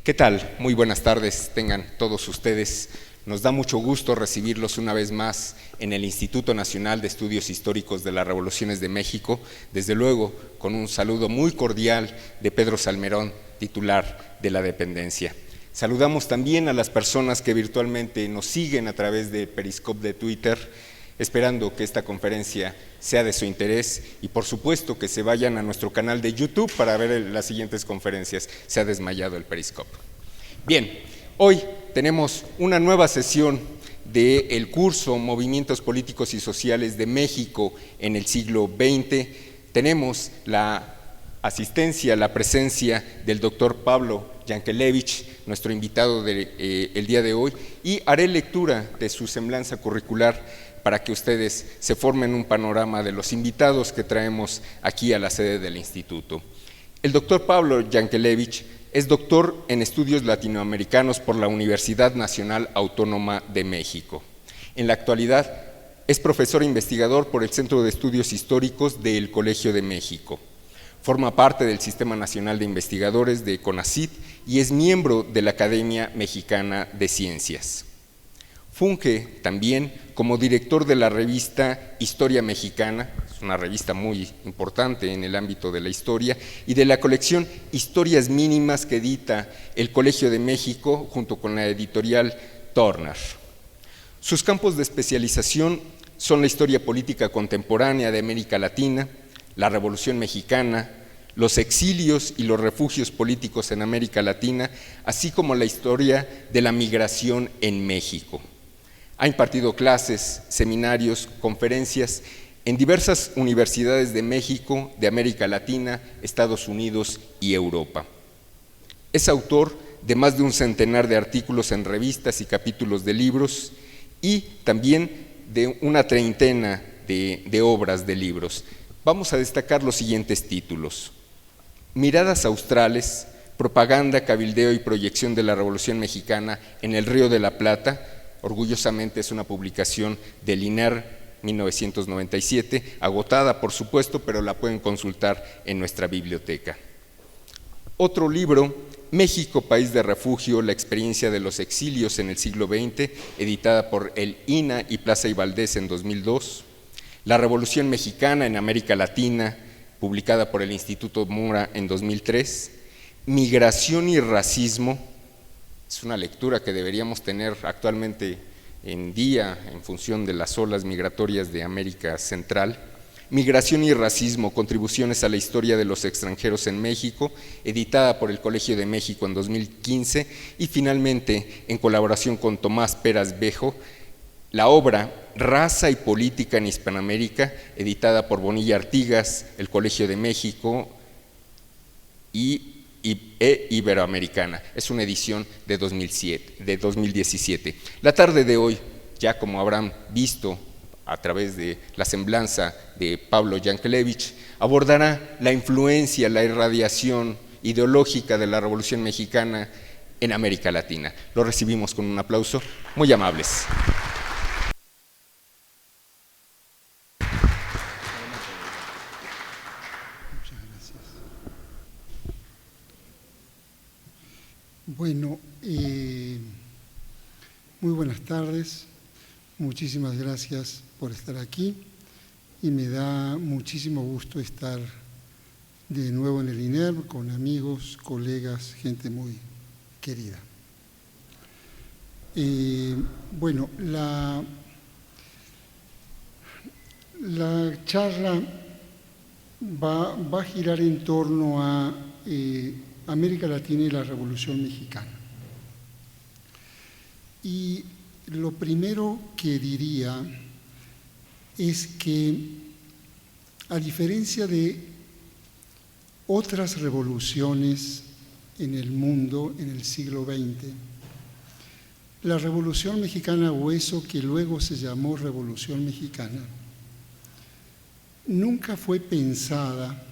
¿Qué tal? Muy buenas tardes tengan todos ustedes. Nos da mucho gusto recibirlos una vez más en el Instituto Nacional de Estudios Históricos de las Revoluciones de México, desde luego con un saludo muy cordial de Pedro Salmerón, titular de la dependencia. Saludamos también a las personas que virtualmente nos siguen a través de Periscope de Twitter, esperando que esta conferencia sea de su interés y por supuesto que se vayan a nuestro canal de YouTube para ver las siguientes conferencias. Se ha desmayado el Periscope. Bien, hoy tenemos una nueva sesión del curso Movimientos Políticos y Sociales de México en el siglo XX. Tenemos la asistencia, la presencia del doctor Pablo Yankelevich, nuestro invitado el día de hoy, y haré lectura de su semblanza curricular para que ustedes se formen un panorama de los invitados que traemos aquí a la sede del instituto. El doctor Pablo Yankelevich es doctor en estudios latinoamericanos por la Universidad Nacional Autónoma de México. En la actualidad es profesor investigador por el Centro de Estudios Históricos del Colegio de México. Forma parte del Sistema Nacional de Investigadores de CONACYT y es miembro de la Academia Mexicana de Ciencias. Funge también como director de la revista Historia Mexicana, es una revista muy importante en el ámbito de la historia, y de la colección Historias Mínimas que edita el Colegio de México junto con la editorial Turner. Sus campos de especialización son la historia política contemporánea de América Latina, la Revolución Mexicana, los exilios y los refugios políticos en América Latina, así como la historia de la migración en México. Ha impartido clases, seminarios, conferencias en diversas universidades de México, de América Latina, Estados Unidos y Europa. Es autor de más de un centenar de artículos en revistas y capítulos de libros y también de una treintena de obras de libros. Vamos a destacar los siguientes títulos: Miradas australes, propaganda, cabildeo y proyección de la Revolución Mexicana en el Río de la Plata. Orgullosamente es una publicación del INER 1997, agotada por supuesto, pero la pueden consultar en nuestra biblioteca. Otro libro, México, País de Refugio, la experiencia de los exilios en el siglo XX, editada por el INA y Plaza y Valdés en 2002. La Revolución Mexicana en América Latina, publicada por el Instituto Mura en 2003. Migración y racismo. Es una lectura que deberíamos tener actualmente en día en función de las olas migratorias de América Central. Migración y racismo, contribuciones a la historia de los extranjeros en México, editada por el Colegio de México en 2015, y finalmente, en colaboración con Tomás Peras Bejo, la obra Raza y Política en Hispanoamérica, editada por Bonilla Artigas, el Colegio de México y Iberoamericana. Es una edición de 2017. La tarde de hoy, ya como habrán visto a través de la semblanza de Pablo Yankelevich, abordará la influencia, la irradiación ideológica de la Revolución Mexicana en América Latina. Lo recibimos con un aplauso. Muy amables. Bueno, muy buenas tardes, muchísimas gracias por estar aquí y me da muchísimo gusto estar de nuevo en el INER con amigos, colegas, gente muy querida. Bueno, la charla va a girar en torno a América Latina y la Revolución Mexicana. Y lo primero que diría es que, a diferencia de otras revoluciones en el mundo en el siglo XX, la Revolución Mexicana, o eso que luego se llamó Revolución Mexicana, nunca fue pensada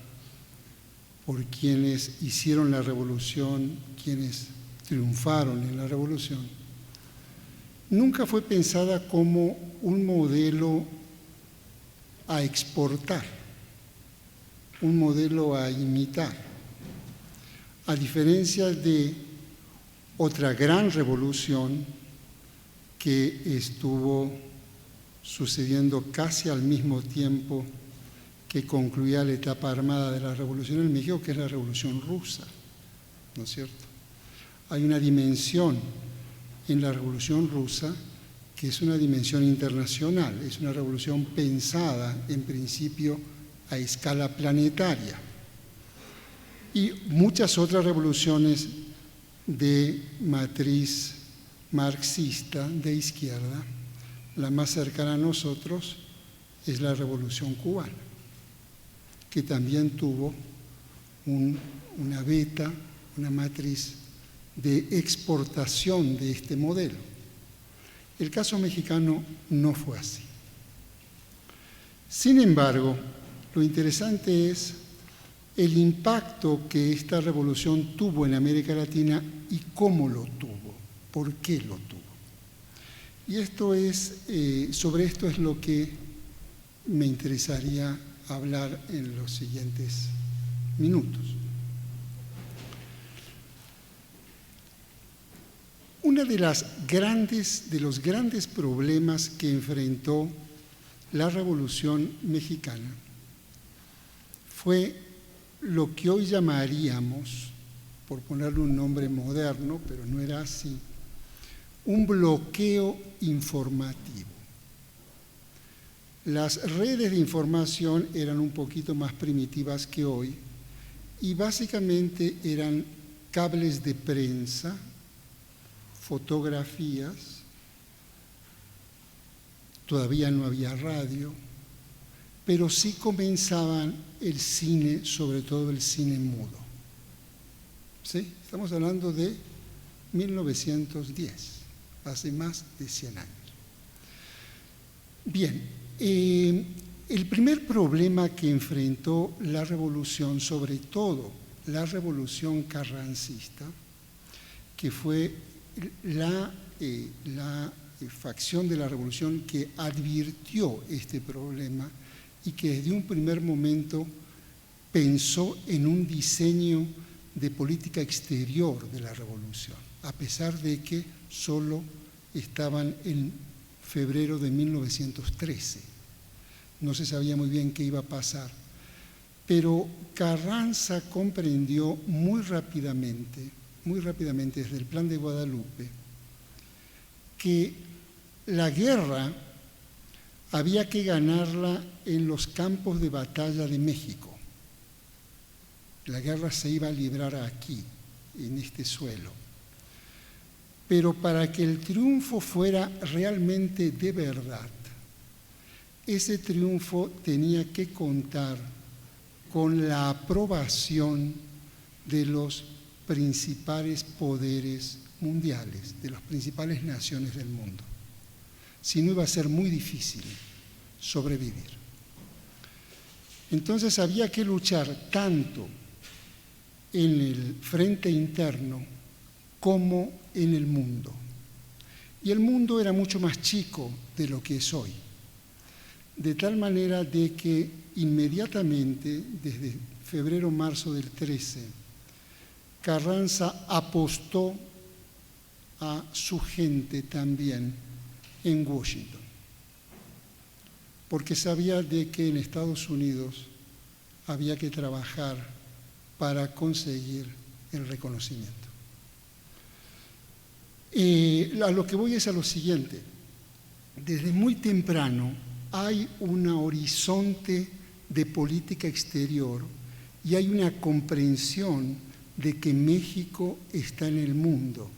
por quienes hicieron la revolución, quienes triunfaron en la revolución, nunca fue pensada como un modelo a exportar, un modelo a imitar, a diferencia de otra gran revolución que estuvo sucediendo casi al mismo tiempo que concluía la etapa armada de la revolución en México, que es la Revolución Rusa, ¿no es cierto? Hay una dimensión en la Revolución Rusa que es una dimensión internacional, es una revolución pensada en principio a escala planetaria. Y muchas otras revoluciones de matriz marxista de izquierda, la más cercana a nosotros es la Revolución Cubana, que también tuvo una beta, una matriz de exportación de este modelo. El caso mexicano no fue así. Sin embargo, lo interesante es el impacto que esta revolución tuvo en América Latina y cómo lo tuvo, por qué lo tuvo. Y sobre esto es lo que me interesaría hablar en los siguientes minutos. Uno de los grandes problemas que enfrentó la Revolución Mexicana fue lo que hoy llamaríamos, por ponerle un nombre moderno, pero no era así, un bloqueo informativo. Las redes de información eran un poquito más primitivas que hoy y básicamente eran cables de prensa, fotografías, todavía no había radio, pero sí comenzaban el cine, sobre todo el cine mudo. ¿Sí? Estamos hablando de 1910, hace más de 100 años. Bien, el primer problema que enfrentó la revolución, sobre todo la revolución carrancista, que fue la facción de la revolución que advirtió este problema y que desde un primer momento pensó en un diseño de política exterior de la revolución, a pesar de que solo estaban en febrero de 1913. No se sabía muy bien qué iba a pasar, pero Carranza comprendió muy rápidamente desde el Plan de Guadalupe, que la guerra había que ganarla en los campos de batalla de México. La guerra se iba a librar aquí, en este suelo. Pero para que el triunfo fuera realmente de verdad, ese triunfo tenía que contar con la aprobación de los principales poderes mundiales, de las principales naciones del mundo. Si no, iba a ser muy difícil sobrevivir. Entonces había que luchar tanto en el frente interno como en el mundo. Y el mundo era mucho más chico de lo que es hoy. De tal manera de que inmediatamente, desde febrero-marzo del 13, Carranza apostó a su gente también en Washington, porque sabía de que en Estados Unidos había que trabajar para conseguir el reconocimiento. A lo que voy es a lo siguiente. Desde muy temprano hay un horizonte de política exterior y hay una comprensión de que México está en el mundo,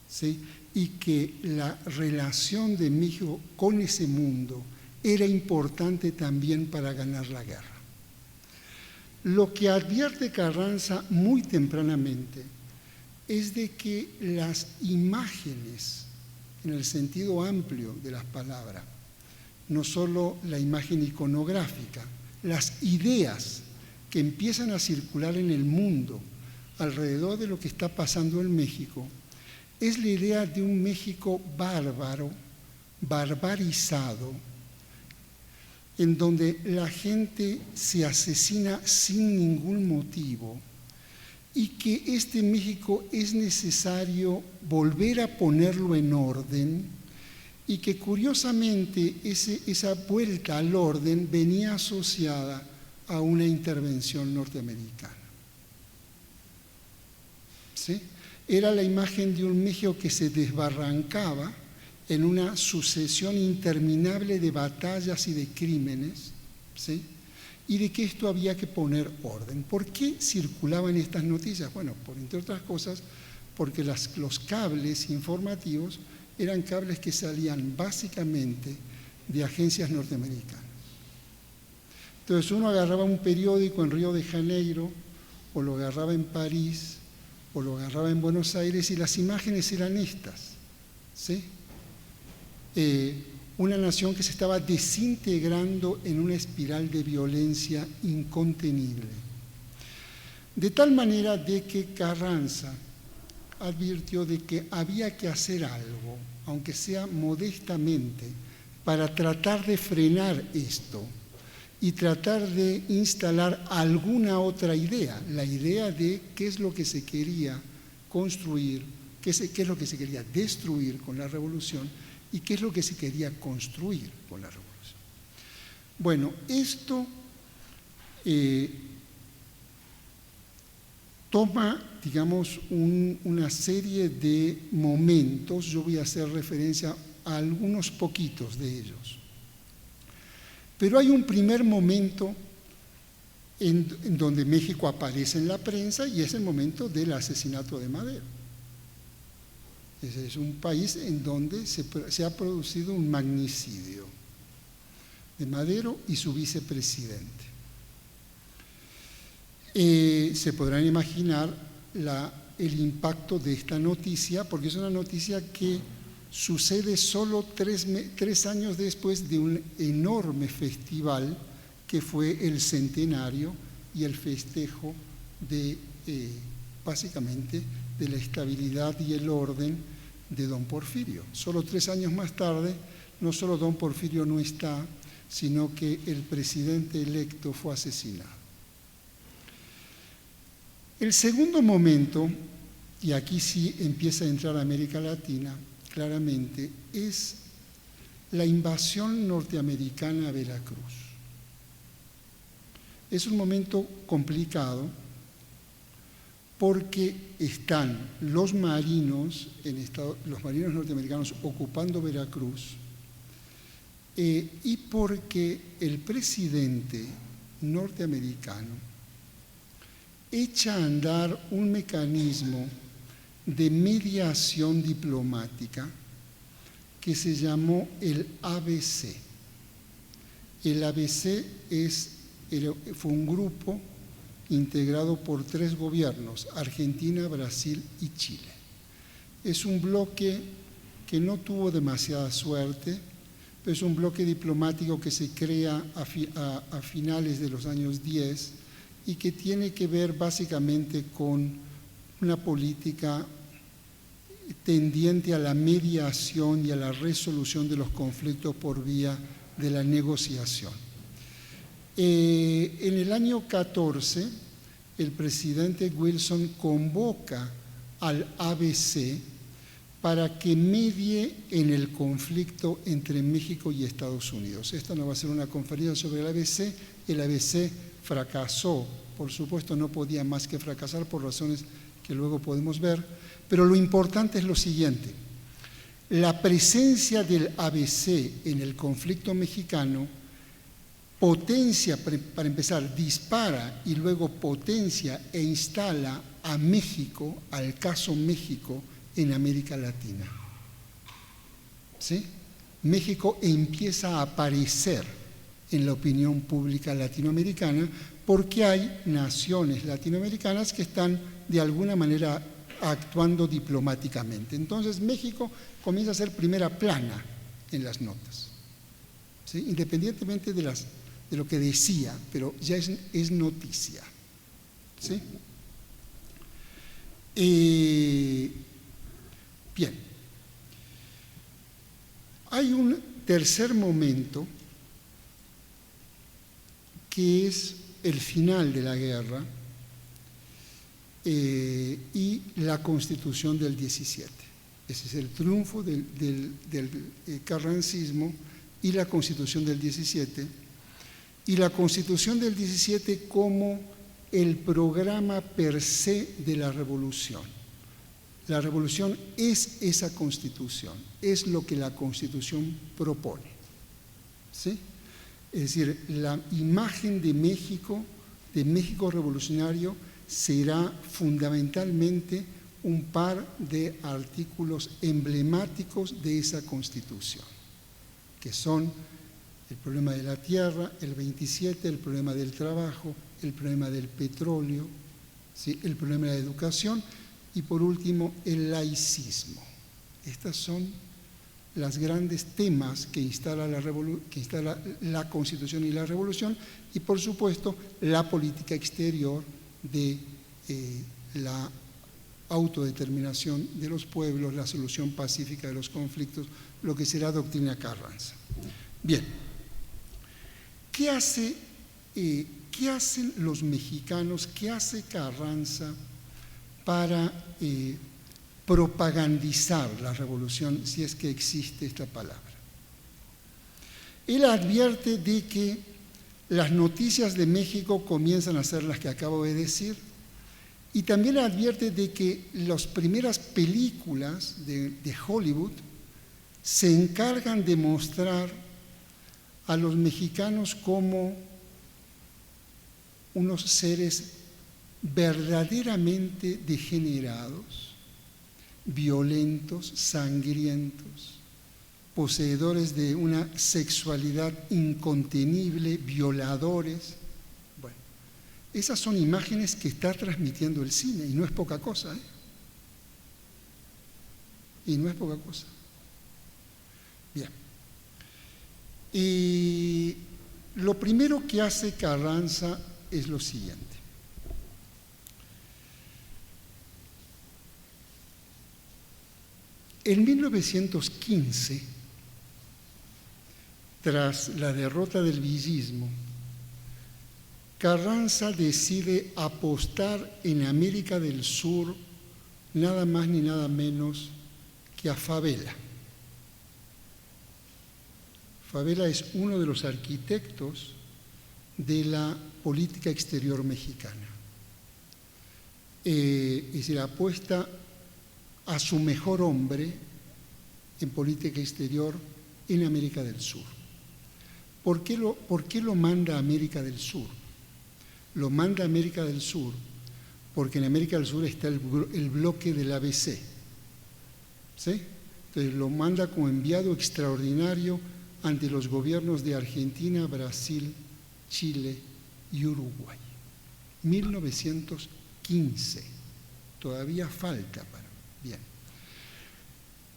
¿sí? Y que la relación de México con ese mundo era importante también para ganar la guerra. Lo que advierte Carranza muy tempranamente es de que las imágenes, en el sentido amplio de las palabras, no solo la imagen iconográfica, las ideas que empiezan a circular en el mundo alrededor de lo que está pasando en México, es la idea de un México bárbaro, barbarizado, en donde la gente se asesina sin ningún motivo y que este México es necesario volver a ponerlo en orden, y que curiosamente esa vuelta al orden venía asociada a una intervención norteamericana. ¿Sí? Era la imagen de un México que se desbarrancaba en una sucesión interminable de batallas y de crímenes, ¿sí? Y de que esto había que poner orden. ¿Por qué circulaban estas noticias? Bueno, entre otras cosas, porque los cables informativos eran cables que salían básicamente de agencias norteamericanas. Entonces uno agarraba un periódico en Río de Janeiro, o lo agarraba en París, o lo agarraba en Buenos Aires, y las imágenes eran estas, ¿sí? Una nación que se estaba desintegrando en una espiral de violencia incontenible. De tal manera de que Carranza advirtió de que había que hacer algo, aunque sea modestamente, para tratar de frenar esto y tratar de instalar alguna otra idea, la idea de qué es lo que se quería construir, qué es lo que se quería destruir con la revolución y qué es lo que se quería construir con la revolución. Bueno, esto toma, digamos, una serie de momentos. Yo voy a hacer referencia a algunos poquitos de ellos. Pero hay un primer momento en donde México aparece en la prensa, y es el momento del asesinato de Madero. Ese es un país en donde se ha producido un magnicidio de Madero y su vicepresidente. Se podrán imaginar el impacto de esta noticia, porque es una noticia que sucede solo 3 años después de un enorme festival que fue el centenario y el festejo básicamente de la estabilidad y el orden de don Porfirio. Solo 3 años más tarde, no solo don Porfirio no está, sino que el presidente electo fue asesinado. El segundo momento, y aquí sí empieza a entrar América Latina, claramente, es la invasión norteamericana a Veracruz. Es un momento complicado porque están los marinos norteamericanos ocupando Veracruz, y porque el presidente norteamericano echa a andar un mecanismo de mediación diplomática que se llamó el ABC. El ABC fue un grupo integrado por 3 gobiernos: Argentina, Brasil y Chile. Es un bloque que no tuvo demasiada suerte, pero es un bloque diplomático que se crea a finales de los años 10 y que tiene que ver básicamente con una política tendiente a la mediación y a la resolución de los conflictos por vía de la negociación. En el año 14, el presidente Wilson convoca al ABC para que medie en el conflicto entre México y Estados Unidos. Esta no va a ser una conferencia sobre el ABC fracasó, por supuesto no podía más que fracasar por razones que luego podemos ver, pero lo importante es lo siguiente: la presencia del ABC en el conflicto mexicano potencia, para empezar, dispara y luego potencia e instala a México, al caso México, en América Latina. ¿Sí? México empieza a aparecer en la opinión pública latinoamericana porque hay naciones latinoamericanas que están de alguna manera actuando diplomáticamente. Entonces México comienza a ser primera plana en las notas, ¿sí? Independientemente de lo que decía, pero ya es noticia, ¿sí? Bien, hay un tercer momento que es el final de la guerra, y la Constitución del 17. Ese es el triunfo del carrancismo y la Constitución del 17. Y la Constitución del 17 como el programa per se de la revolución. La revolución es esa Constitución, es lo que la Constitución propone. ¿Sí? Es decir, la imagen de México revolucionario, será fundamentalmente un par de artículos emblemáticos de esa Constitución, que son el problema de la tierra, el 27, el problema del trabajo, el problema del petróleo, ¿sí?, el problema de la educación y por último el laicismo. Estos son los grandes temas que instala la Constitución y la Revolución y por supuesto la política exterior de la autodeterminación de los pueblos, la solución pacífica de los conflictos, lo que será doctrina Carranza. Bien, ¿qué hacen los mexicanos, qué hace Carranza para propagandizar la revolución, si es que existe esta palabra? Él advierte de que las noticias de México comienzan a ser las que acabo de decir, y también advierte de que las primeras películas de Hollywood se encargan de mostrar a los mexicanos como unos seres verdaderamente degenerados, violentos, sangrientos, poseedores de una sexualidad incontenible, violadores. Bueno, esas son imágenes que está transmitiendo el cine y no es poca cosa, ¿eh? Y no es poca cosa. Bien. Y lo primero que hace Carranza es lo siguiente. En 1915, tras la derrota del villismo, Carranza decide apostar en América del Sur nada más ni nada menos que a Fabela. Fabela es uno de los arquitectos de la política exterior mexicana. Es decir, apuesta a su mejor hombre en política exterior en América del Sur. ¿Por qué lo manda a América del Sur? Lo manda a América del Sur porque en América del Sur está el bloque del ABC. ¿Sí? Entonces lo manda como enviado extraordinario ante los gobiernos de Argentina, Brasil, Chile y Uruguay. 1915. Todavía falta para... Bien.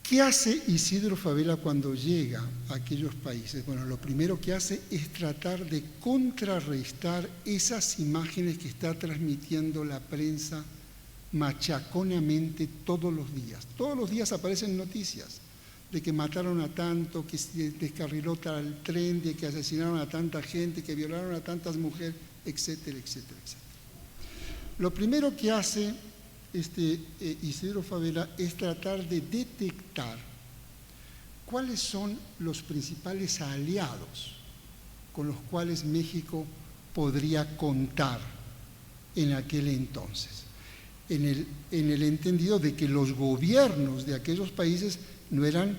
¿Qué hace Isidro Fabela cuando llega a aquellos países? Bueno, lo primero que hace es tratar de contrarrestar esas imágenes que está transmitiendo la prensa machaconamente todos los días. Todos los días aparecen noticias de que mataron a tanto, que se descarriló tal tren, de que asesinaron a tanta gente, que violaron a tantas mujeres, etcétera, etcétera, etcétera. Lo primero que hace Isidro Fabela es tratar de detectar cuáles son los principales aliados con los cuales México podría contar en aquel entonces, en el entendido de que los gobiernos de aquellos países no eran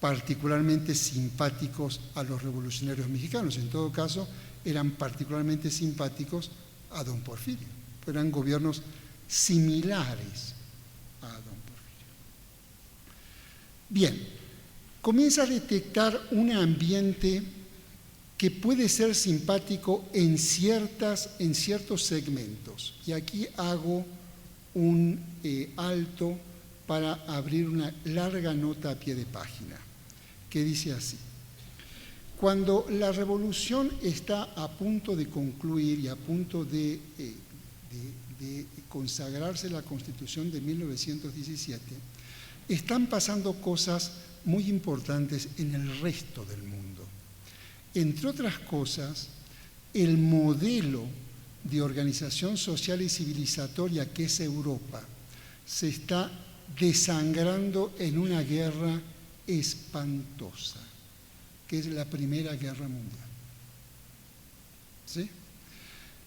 particularmente simpáticos a los revolucionarios mexicanos, en todo caso eran particularmente simpáticos a don Porfirio, eran gobiernos similares a don Porfirio. Bien, comienza a detectar un ambiente que puede ser simpático en ciertos segmentos. Y aquí hago un alto para abrir una larga nota a pie de página, que dice así. Cuando la revolución está a punto de concluir y a punto de consagrarse la Constitución de 1917, están pasando cosas muy importantes en el resto del mundo. Entre otras cosas, el modelo de organización social y civilizatoria que es Europa se está desangrando en una guerra espantosa, que es la Primera Guerra Mundial. ¿Sí?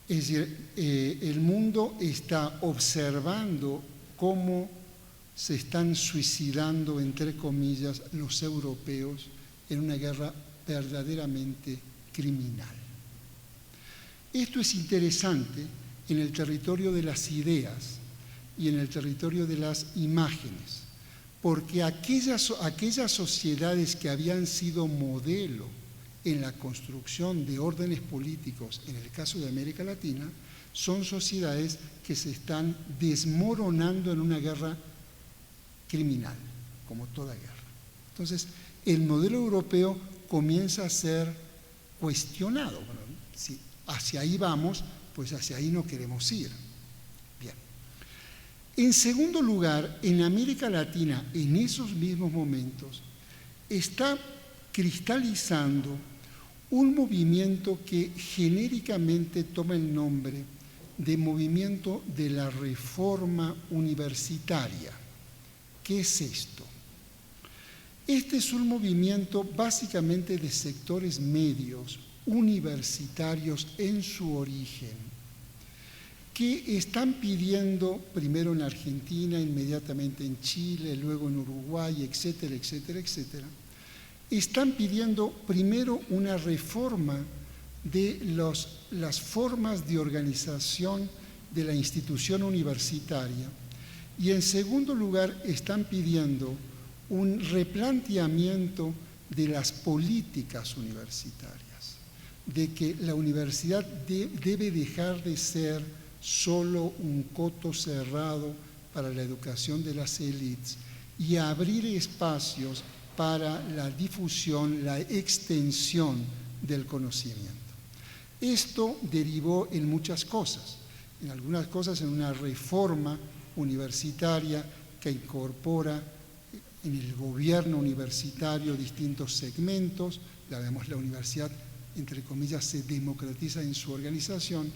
Es decir, el mundo está observando cómo se están suicidando, entre comillas, los europeos en una guerra verdaderamente criminal. Esto es interesante en el territorio de las ideas y en el territorio de las imágenes, porque aquellas sociedades que habían sido modelo en la construcción de órdenes políticos, en el caso de América Latina, son sociedades que se están desmoronando en una guerra criminal, como toda guerra. Entonces, el modelo europeo comienza a ser cuestionado. Bueno, si hacia ahí vamos, pues hacia ahí no queremos ir. Bien. En segundo lugar, en América Latina, en esos mismos momentos, está cristalizando un movimiento que genéricamente toma el nombre de movimiento de la reforma universitaria. ¿Qué es esto? Este es un movimiento básicamente de sectores medios, universitarios en su origen, que están pidiendo, primero en Argentina, inmediatamente en Chile, luego en Uruguay, etcétera, etcétera, etcétera, están pidiendo primero una reforma de las formas de organización de la institución universitaria y en segundo lugar están pidiendo un replanteamiento de las políticas universitarias, de que la universidad debe dejar de ser solo un coto cerrado para la educación de las élites y abrir espacios para la difusión, la extensión del conocimiento. Esto derivó en muchas cosas, en algunas cosas en una reforma universitaria que incorpora en el gobierno universitario distintos segmentos, la universidad, entre comillas, se democratiza en su organización,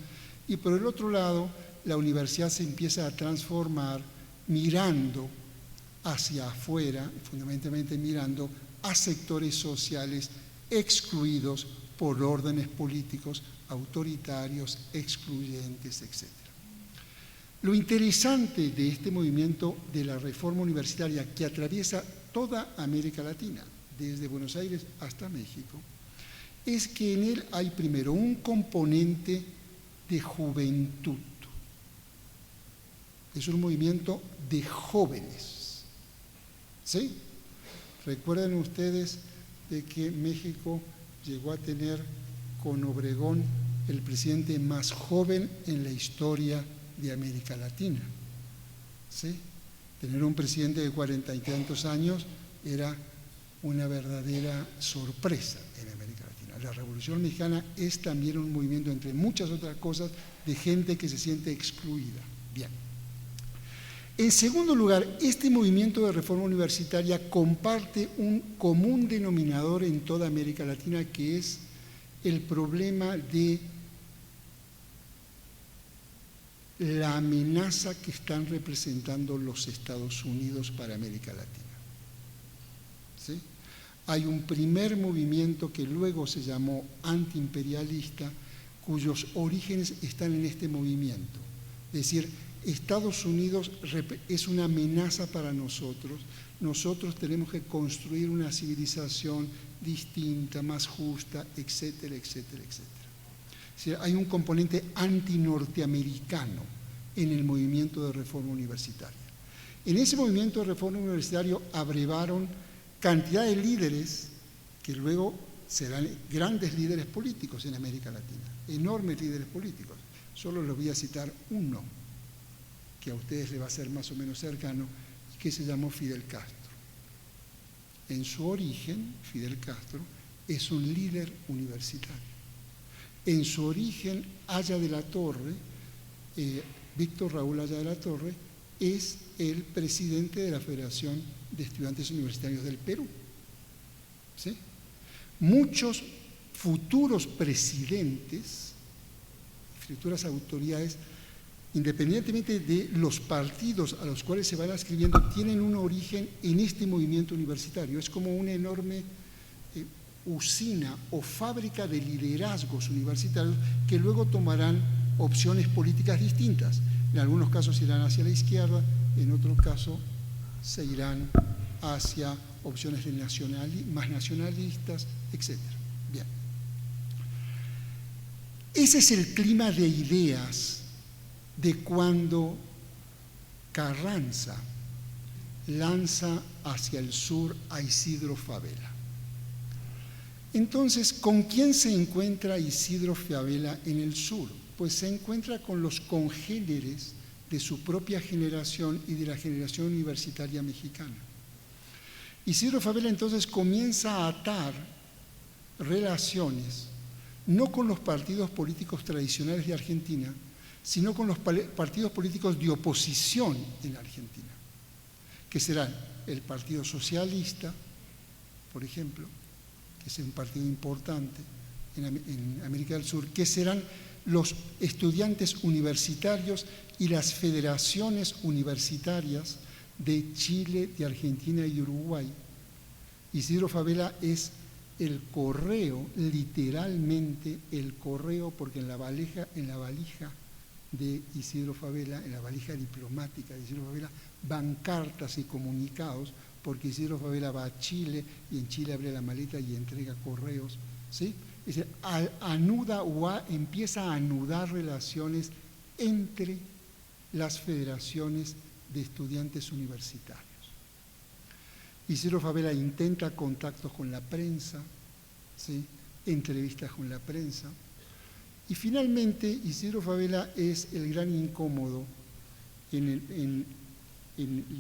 y por el otro lado, la universidad se empieza a transformar mirando hacia afuera, fundamentalmente mirando a sectores sociales excluidos por órdenes políticos autoritarios, excluyentes, etc. Lo interesante de este movimiento de la reforma universitaria que atraviesa toda América Latina, desde Buenos Aires hasta México, es que en él hay primero un componente de juventud. Es un movimiento de jóvenes. ¿Sí? Recuerden ustedes de que México llegó a tener con Obregón el presidente más joven en la historia de América Latina. ¿Sí? Tener un presidente de 40 y tantos años era una verdadera sorpresa en América Latina. La Revolución Mexicana es también un movimiento, entre muchas otras cosas, de gente que se siente excluida. Bien. En segundo lugar, este movimiento de reforma universitaria comparte un común denominador en toda América Latina, que es el problema de la amenaza que están representando los Estados Unidos para América Latina. ¿Sí? Hay un primer movimiento que luego se llamó antiimperialista, cuyos orígenes están en este movimiento. Es decir, Estados Unidos es una amenaza para nosotros. Nosotros tenemos que construir una civilización distinta, más justa, etcétera, etcétera, etcétera. Es decir, hay un componente antinorteamericano en el movimiento de reforma universitaria. En ese movimiento de reforma universitaria abrevaron cantidad de líderes que luego serán grandes líderes políticos en América Latina, enormes líderes políticos. Solo les voy a citar uno que a ustedes les va a ser más o menos cercano, que se llamó Fidel Castro. En su origen, Fidel Castro es un líder universitario. En su origen, Haya de la Torre, Víctor Raúl Haya de la Torre, es el presidente de la Federación de Estudiantes Universitarios del Perú. ¿Sí? Muchos futuros presidentes futuras autoridades, independientemente de los partidos a los cuales se van adscribiendo, tienen un origen en este movimiento universitario. Es como una enorme usina o fábrica de liderazgos universitarios que luego tomarán opciones políticas distintas. En algunos casos irán hacia la izquierda, en otros casos se irán hacia opciones de más nacionalistas, etc. Bien. Ese es el clima de ideas de cuando Carranza lanza hacia el sur a Isidro Fabela. Entonces, ¿con quién se encuentra Isidro Fabela en el sur? Pues se encuentra con los congéneres de su propia generación y de la generación universitaria mexicana. Isidro Fabela entonces comienza a atar relaciones, no con los partidos políticos tradicionales de Argentina, sino con los partidos políticos de oposición en Argentina, que serán el Partido Socialista, por ejemplo, que es un partido importante en América del Sur, que serán los estudiantes universitarios y las federaciones universitarias de Chile, de Argentina y Uruguay. Isidro Fabela es el correo, literalmente el correo, porque en la valija de Isidro Fabela, en la valija diplomática de Isidro Fabela, van cartas y comunicados, porque Isidro Fabela va a Chile y en Chile abre la maleta y entrega correos, ¿sí? Es decir, anuda o empieza a anudar relaciones entre las federaciones de estudiantes universitarios. Isidro Fabela intenta contactos con la prensa, ¿sí? Entrevistas con la prensa. Y finalmente, Isidro Fabela es el gran incómodo en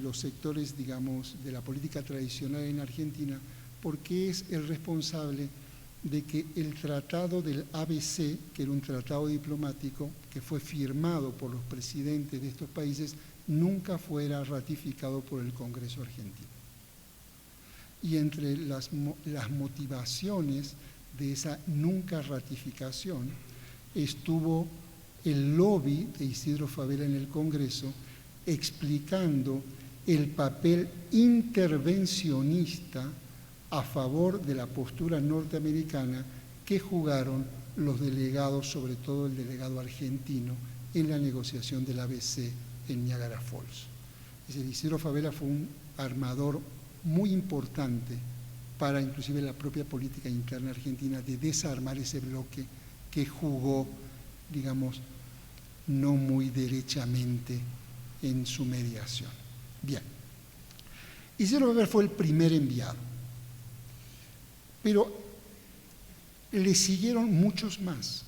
los sectores, digamos, de la política tradicional en Argentina, porque es el responsable de que el tratado del ABC, que era un tratado diplomático que fue firmado por los presidentes de estos países, nunca fuera ratificado por el Congreso argentino. Y entre las motivaciones de esa nunca ratificación estuvo el lobby de Isidro Fabela en el Congreso explicando el papel intervencionista a favor de la postura norteamericana que jugaron los delegados, sobre todo el delegado argentino, en la negociación del ABC en Niagara Falls. Es decir, Isidro Fabela fue un armador muy importante para inclusive la propia política interna argentina de desarmar ese bloque que jugó, digamos, no muy derechamente en su mediación. Bien, Isidro Fabela fue el primer enviado, pero le siguieron muchos más.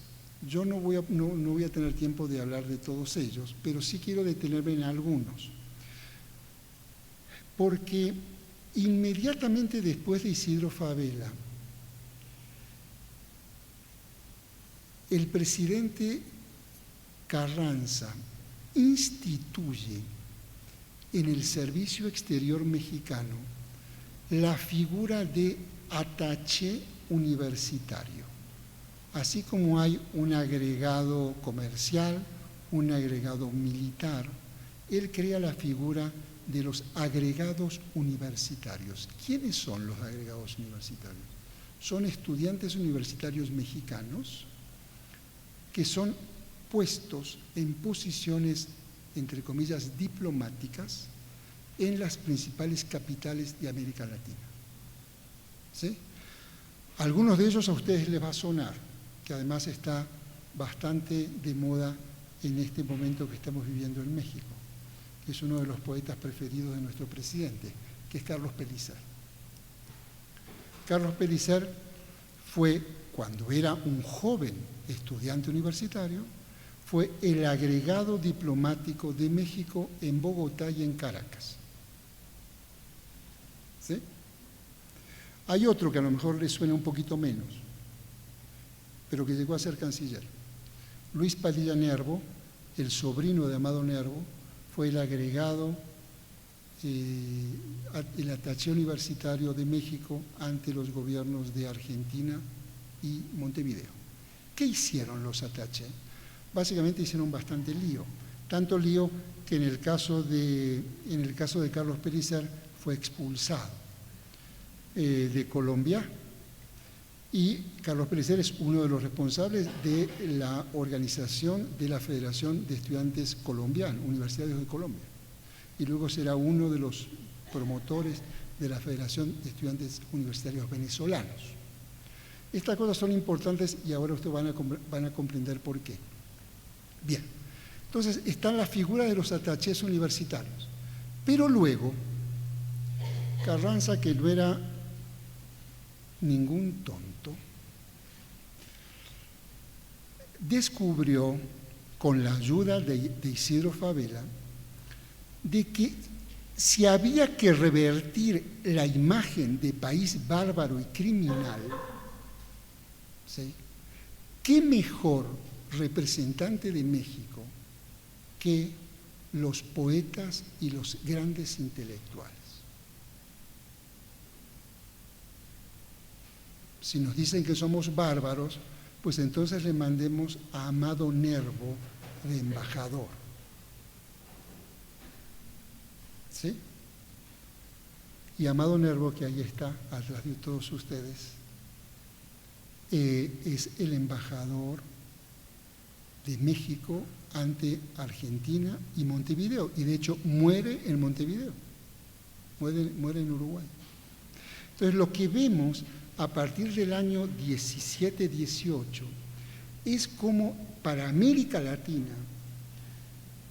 Yo no voy a tener tiempo de hablar de todos ellos, pero sí quiero detenerme en algunos, porque inmediatamente después de Isidro Fabela, el presidente Carranza instituye en el Servicio Exterior Mexicano la figura de attaché universitario, así como hay un agregado comercial, un agregado militar. Él crea la figura de los agregados universitarios. ¿Quiénes son los agregados universitarios? Son estudiantes universitarios mexicanos que son puestos en posiciones, entre comillas, diplomáticas en las principales capitales de América Latina. ¿Sí? Algunos de ellos a ustedes les va a sonar, que además está bastante de moda en este momento que estamos viviendo en México, que es uno de los poetas preferidos de nuestro presidente, que es Carlos Pellicer. Carlos Pellicer fue, cuando era un joven estudiante universitario, fue el agregado diplomático de México en Bogotá y en Caracas. ¿Sí? Hay otro que a lo mejor le suena un poquito menos, pero que llegó a ser canciller. Luis Padilla Nervo, el sobrino de Amado Nervo, fue el agregado, el attaché universitario de México ante los gobiernos de Argentina y Montevideo. ¿Qué hicieron los attaché? básicamente hicieron bastante lío. Tanto lío que en el caso de Carlos Pellicer fue expulsado de Colombia, y Carlos Pellicer es uno de los responsables de la organización de la Federación de Estudiantes Colombianos, Universitarios de Colombia, y luego será uno de los promotores de la Federación de Estudiantes Universitarios Venezolanos. Estas cosas son importantes y ahora ustedes van a comprender por qué. Bien, entonces están las figuras de los attachés universitarios, pero luego Carranza, que no era ningún tonto, descubrió, con la ayuda de Isidro Fabela, de que si había que revertir la imagen de país bárbaro y criminal, ¿sí?, ¿qué mejor representante de México que los poetas y los grandes intelectuales? Si nos dicen que somos bárbaros, pues entonces le mandemos a Amado Nervo de embajador. ¿Sí? Y Amado Nervo, que ahí está, atrás de todos ustedes, es el embajador de México ante Argentina y Montevideo, y de hecho muere en Montevideo, muere en Uruguay. Entonces lo que vemos a partir del año 17-18 es como para América Latina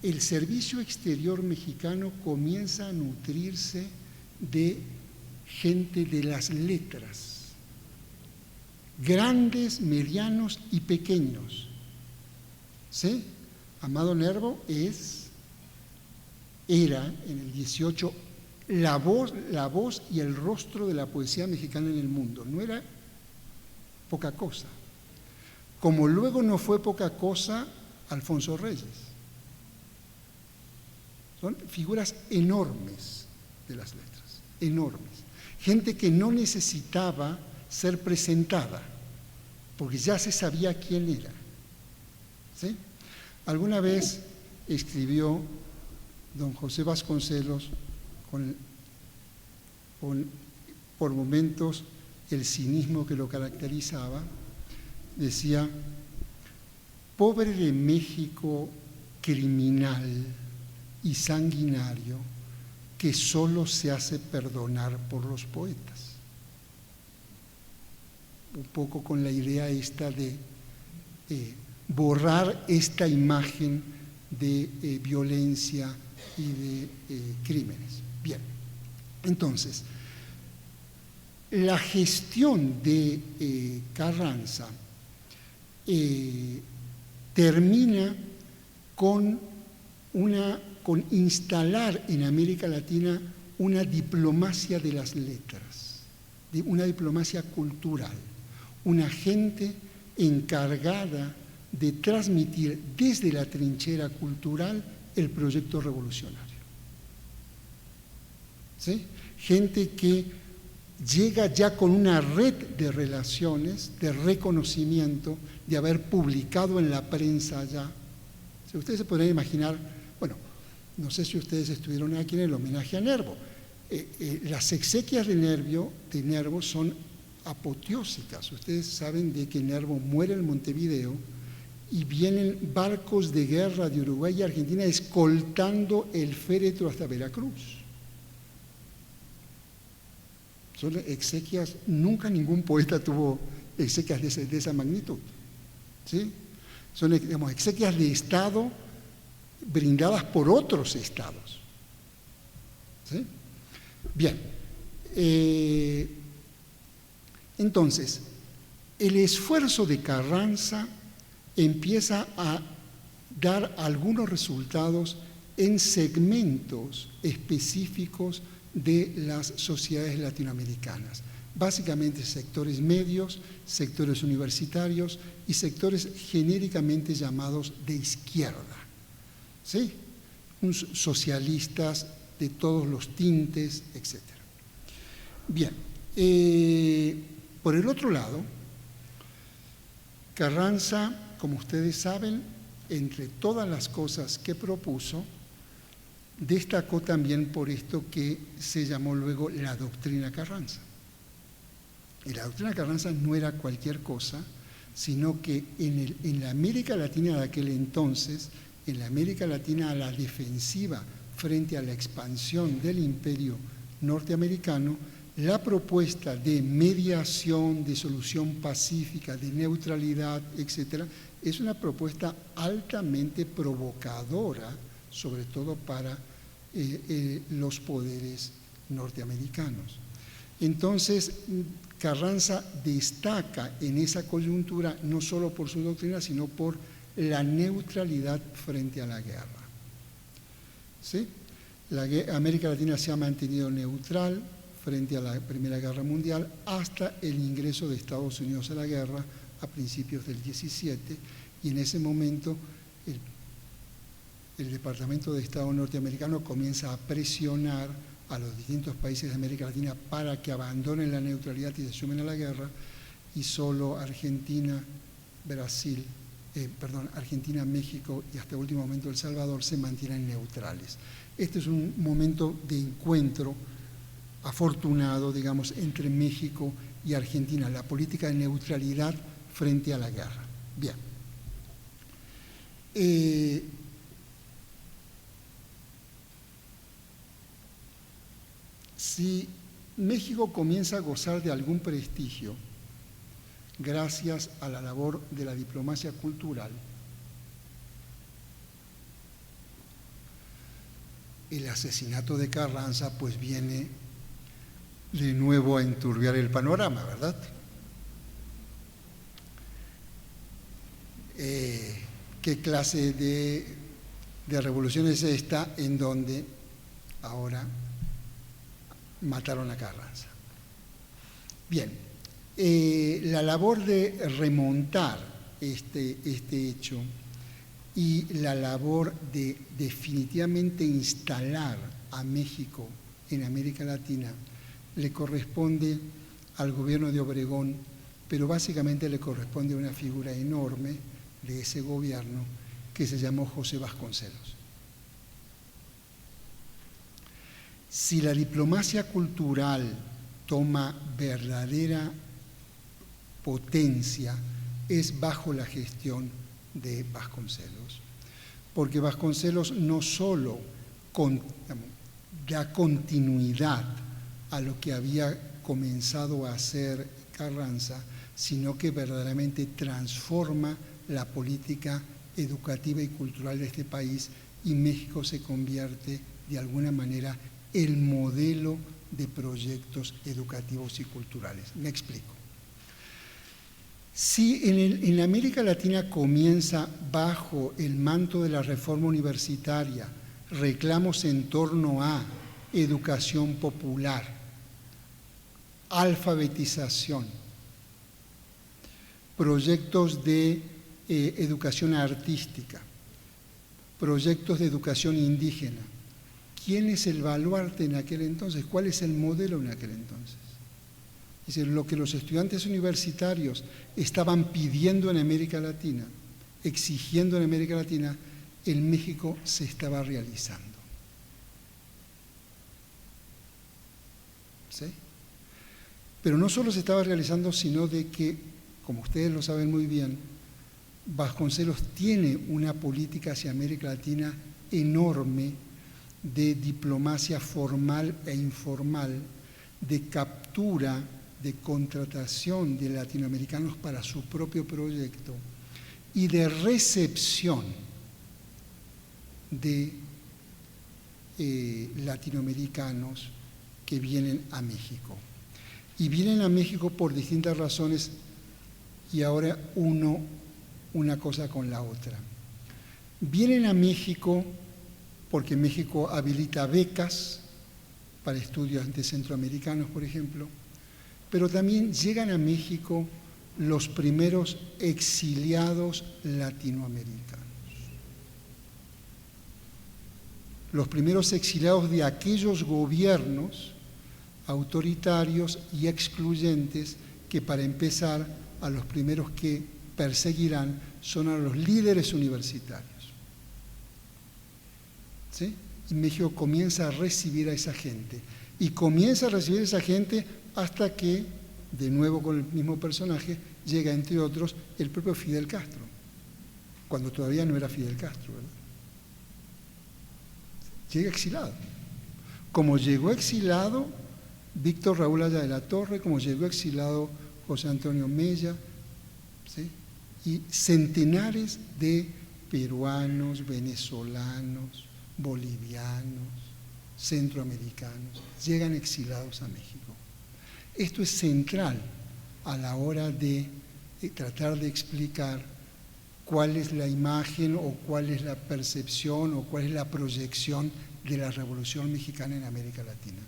el servicio exterior mexicano comienza a nutrirse de gente de las letras, grandes, medianos y pequeños. ¿Sí? Amado Nervo era en el 18 la voz y el rostro de la poesía mexicana en el mundo. No era poca cosa. Como luego no fue poca cosa Alfonso Reyes. Son figuras enormes de las letras, enormes. Gente que no necesitaba ser presentada, porque ya se sabía quién era. ¿Sí? Alguna vez escribió don José Vasconcelos, por momentos el cinismo que lo caracterizaba, decía: pobre de México criminal y sanguinario que solo se hace perdonar por los poetas. Un poco con la idea esta de borrar esta imagen de violencia y de crímenes. Bien, entonces, la gestión de Carranza termina con instalar en América Latina una diplomacia de las letras, una diplomacia cultural, una gente encargada de transmitir desde la trinchera cultural el proyecto revolucionario. ¿Sí? Gente que llega ya con una red de relaciones, de reconocimiento, de haber publicado en la prensa ya. Si ustedes se podrían imaginar, bueno, no sé si ustedes estuvieron aquí en el homenaje a Nervo. Las exequias de Nervo son apoteósicas. Ustedes saben de que Nervo muere en Montevideo y vienen barcos de guerra de Uruguay y Argentina escoltando el féretro hasta Veracruz. Son exequias, nunca ningún poeta tuvo exequias de esa magnitud. ¿Sí? Son, digamos, exequias de Estado brindadas por otros estados. ¿Sí? Bien. Entonces, el esfuerzo de Carranza empieza a dar algunos resultados en segmentos específicos de las sociedades latinoamericanas, básicamente sectores medios, sectores universitarios y sectores genéricamente llamados de izquierda, ¿sí? Socialistas de todos los tintes, etc. Bien, por el otro lado, Carranza, como ustedes saben, entre todas las cosas que propuso, destacó también por esto que se llamó luego la doctrina Carranza. Y la doctrina Carranza no era cualquier cosa, sino que en la América Latina de aquel entonces, en la América Latina a la defensiva frente a la expansión del imperio norteamericano, la propuesta de mediación, de solución pacífica, de neutralidad, etc., es una propuesta altamente provocadora, sobre todo para los poderes norteamericanos. Entonces, Carranza destaca en esa coyuntura no solo por su doctrina, sino por la neutralidad frente a la guerra. ¿Sí? América Latina se ha mantenido neutral frente a la Primera Guerra Mundial hasta el ingreso de Estados Unidos a la guerra a principios del 17, y en ese momento el Departamento de Estado norteamericano comienza a presionar a los distintos países de América Latina para que abandonen la neutralidad y se sumen a la guerra, y solo Argentina, Argentina, México y hasta el último momento El Salvador se mantienen neutrales. Este es un momento de encuentro afortunado, digamos, entre México y Argentina, la política de neutralidad frente a la guerra. Bien. Si México comienza a gozar de algún prestigio gracias a la labor de la diplomacia cultural, el asesinato de Carranza pues viene de nuevo a enturbiar el panorama, ¿verdad? ¿Qué clase de revolución es esta en donde ahora mataron a Carranza? Bien, la labor de remontar este hecho y la labor de definitivamente instalar a México en América Latina le corresponde al gobierno de Obregón, pero básicamente le corresponde a una figura enorme de ese gobierno que se llamó José Vasconcelos. Si la diplomacia cultural toma verdadera potencia, es bajo la gestión de Vasconcelos, porque Vasconcelos no solo da continuidad a lo que había comenzado a hacer Carranza, sino que verdaderamente transforma la política educativa y cultural de este país, y México se convierte de alguna manera el modelo de proyectos educativos y culturales. Me explico. Si en América Latina comienza bajo el manto de la reforma universitaria reclamos en torno a educación popular, alfabetización, proyectos de educación artística, proyectos de educación indígena, ¿quién es el baluarte en aquel entonces? ¿Cuál es el modelo en aquel entonces? Es decir, lo que los estudiantes universitarios estaban pidiendo en América Latina, exigiendo en América Latina, en México se estaba realizando. ¿Sí? Pero no solo se estaba realizando, sino de que, como ustedes lo saben muy bien, Vasconcelos tiene una política hacia América Latina enorme de diplomacia formal e informal, de captura, de contratación de latinoamericanos para su propio proyecto y de recepción de latinoamericanos que vienen a México. Y vienen a México por distintas razones, y ahora una cosa con la otra. Vienen a México porque México habilita becas para estudiantes centroamericanos, por ejemplo, pero también llegan a México los primeros exiliados latinoamericanos. Los primeros exiliados de aquellos gobiernos autoritarios y excluyentes que, para empezar, a los primeros que perseguirán son a los líderes universitarios. ¿Sí? Y México comienza a recibir a esa gente. Y comienza a recibir a esa gente hasta que, de nuevo con el mismo personaje, llega, entre otros, el propio Fidel Castro, cuando todavía no era Fidel Castro, ¿verdad? Llega exilado. Como llegó exilado Víctor Raúl Haya de la Torre, como llegó exilado José Antonio Mella, ¿sí? Y centenares de peruanos, venezolanos, bolivianos, centroamericanos, llegan exilados a México. Esto es central a la hora de tratar de explicar cuál es la imagen o cuál es la percepción o cuál es la proyección de la Revolución Mexicana en América Latina.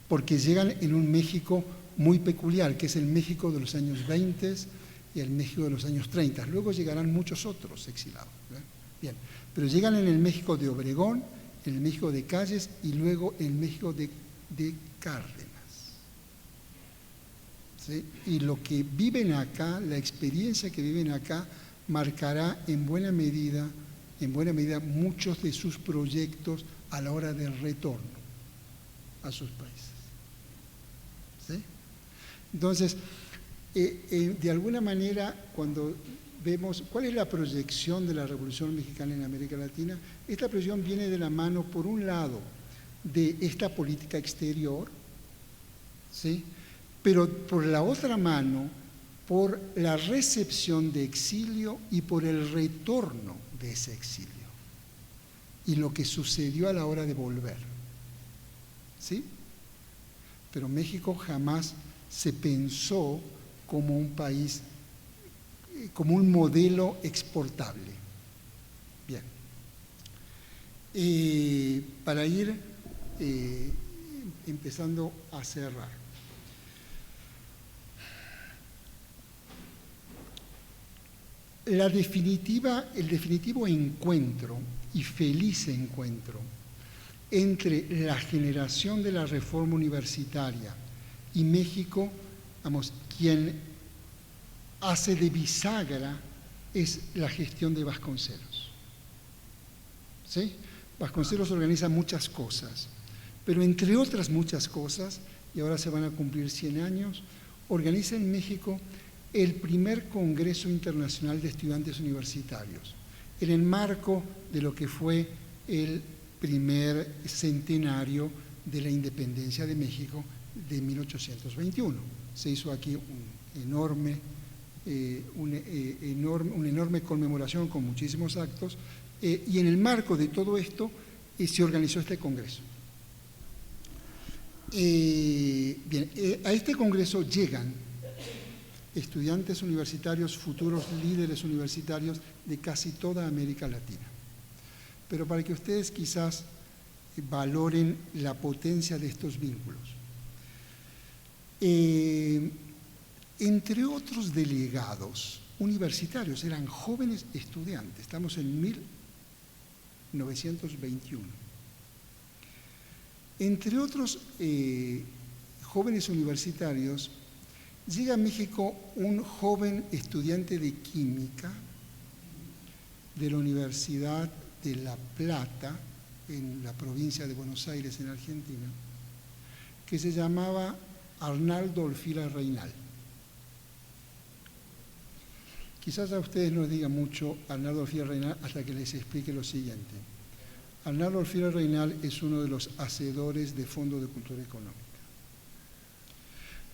Porque llegan en un México muy peculiar, que es el México de los años 20 y el México de los años 30. Luego llegarán muchos otros exilados, ¿verdad? Bien, pero llegan en el México de Obregón, en el México de Calles y luego en el México de Cárdenas. ¿Sí? Y lo que viven acá, la experiencia que viven acá, marcará en buena medida muchos de sus proyectos a la hora del retorno a sus países. ¿Sí? Entonces, de alguna manera, cuando vemos cuál es la proyección de la Revolución Mexicana en América Latina, esta proyección viene de la mano, por un lado, de esta política exterior, ¿sí? Pero por la otra mano, por la recepción de exilio y por el retorno de ese exilio y lo que sucedió a la hora de volver. ¿Sí? Pero México jamás se pensó como un país, como un modelo exportable. Bien. Para ir empezando a cerrar. El definitivo encuentro y feliz encuentro entre la generación de la reforma universitaria y México, vamos, quien hace de bisagra es la gestión de Vasconcelos. ¿Sí? Vasconcelos organiza muchas cosas, pero entre otras muchas cosas, y ahora se van a cumplir 100 años, organiza en México el primer Congreso Internacional de Estudiantes Universitarios, en el marco de lo que fue el primer centenario de la independencia de México de 1821. Se hizo aquí una enorme conmemoración con muchísimos actos, y en el marco de todo esto se organizó este Congreso. A este Congreso llegan estudiantes universitarios, futuros líderes universitarios de casi toda América Latina. Pero para que ustedes quizás valoren la potencia de estos vínculos. Entre otros delegados universitarios, eran jóvenes estudiantes, estamos en 1921. Entre otros jóvenes universitarios, llega a México un joven estudiante de química de la Universidad de La Plata, en la provincia de Buenos Aires, en Argentina, que se llamaba Arnaldo Orfila Reynal. Quizás a ustedes no les diga mucho Arnaldo Orfila Reynal hasta que les explique lo siguiente. Arnaldo Orfila Reynal es uno de los hacedores de Fondo de Cultura Económica.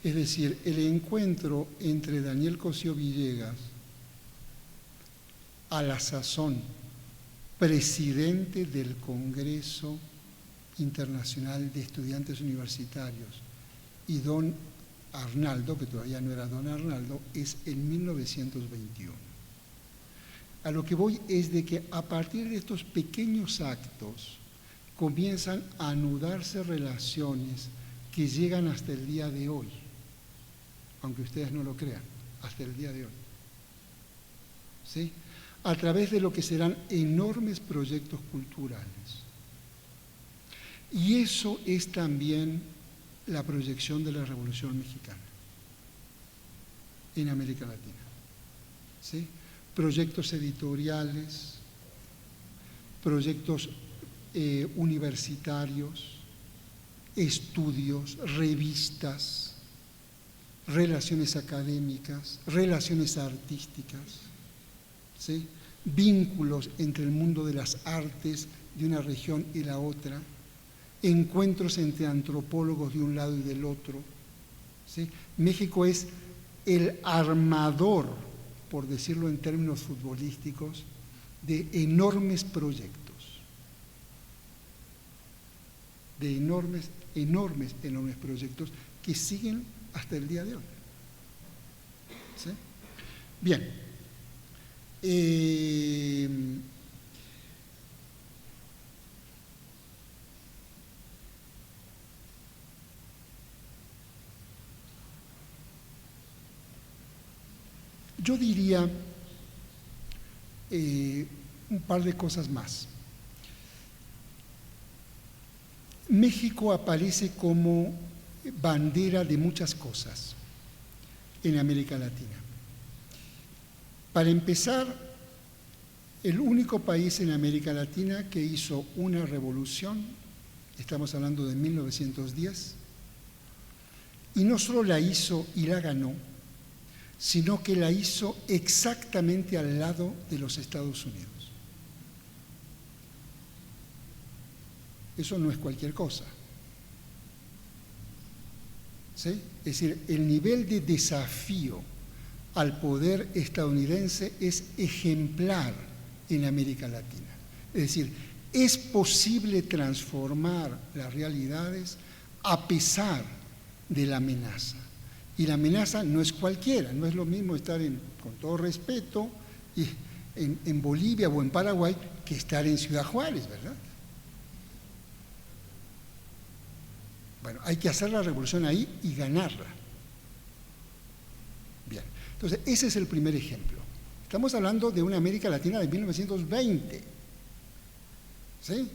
Es decir, el encuentro entre Daniel Cosío Villegas, a la sazón presidente del Congreso Internacional de Estudiantes Universitarios, y don Arnaldo, que todavía no era don Arnaldo, es en 1921. A lo que voy es de que a partir de estos pequeños actos comienzan a anudarse relaciones que llegan hasta el día de hoy, aunque ustedes no lo crean, hasta el día de hoy. ¿Sí? A través de lo que serán enormes proyectos culturales. Y eso es también la proyección de la Revolución Mexicana en América Latina. ¿sí? Proyectos editoriales, proyectos universitarios, estudios, revistas, relaciones académicas, relaciones artísticas, ¿sí? Vínculos entre el mundo de las artes de una región y la otra, encuentros entre antropólogos de un lado y del otro, ¿sí? México es el armador, por decirlo en términos futbolísticos, de enormes proyectos, de enormes proyectos que siguen hasta el día de hoy. ¿Sí? Bien. Yo diría un par de cosas más. México aparece como bandera de muchas cosas en América Latina. Para empezar, el único país en América Latina que hizo una revolución, estamos hablando de 1910, y no solo la hizo y la ganó, sino que la hizo exactamente al lado de los Estados Unidos. Eso no es cualquier cosa. ¿Sí? Es decir, el nivel de desafío al poder estadounidense es ejemplar en América Latina. Es decir, es posible transformar las realidades a pesar de la amenaza. Y la amenaza no es cualquiera, no es lo mismo estar con todo respeto, en Bolivia o en Paraguay que estar en Ciudad Juárez, ¿verdad? Bueno, hay que hacer la revolución ahí y ganarla. Bien, entonces ese es el primer ejemplo. Estamos hablando de una América Latina de 1920, ¿sí?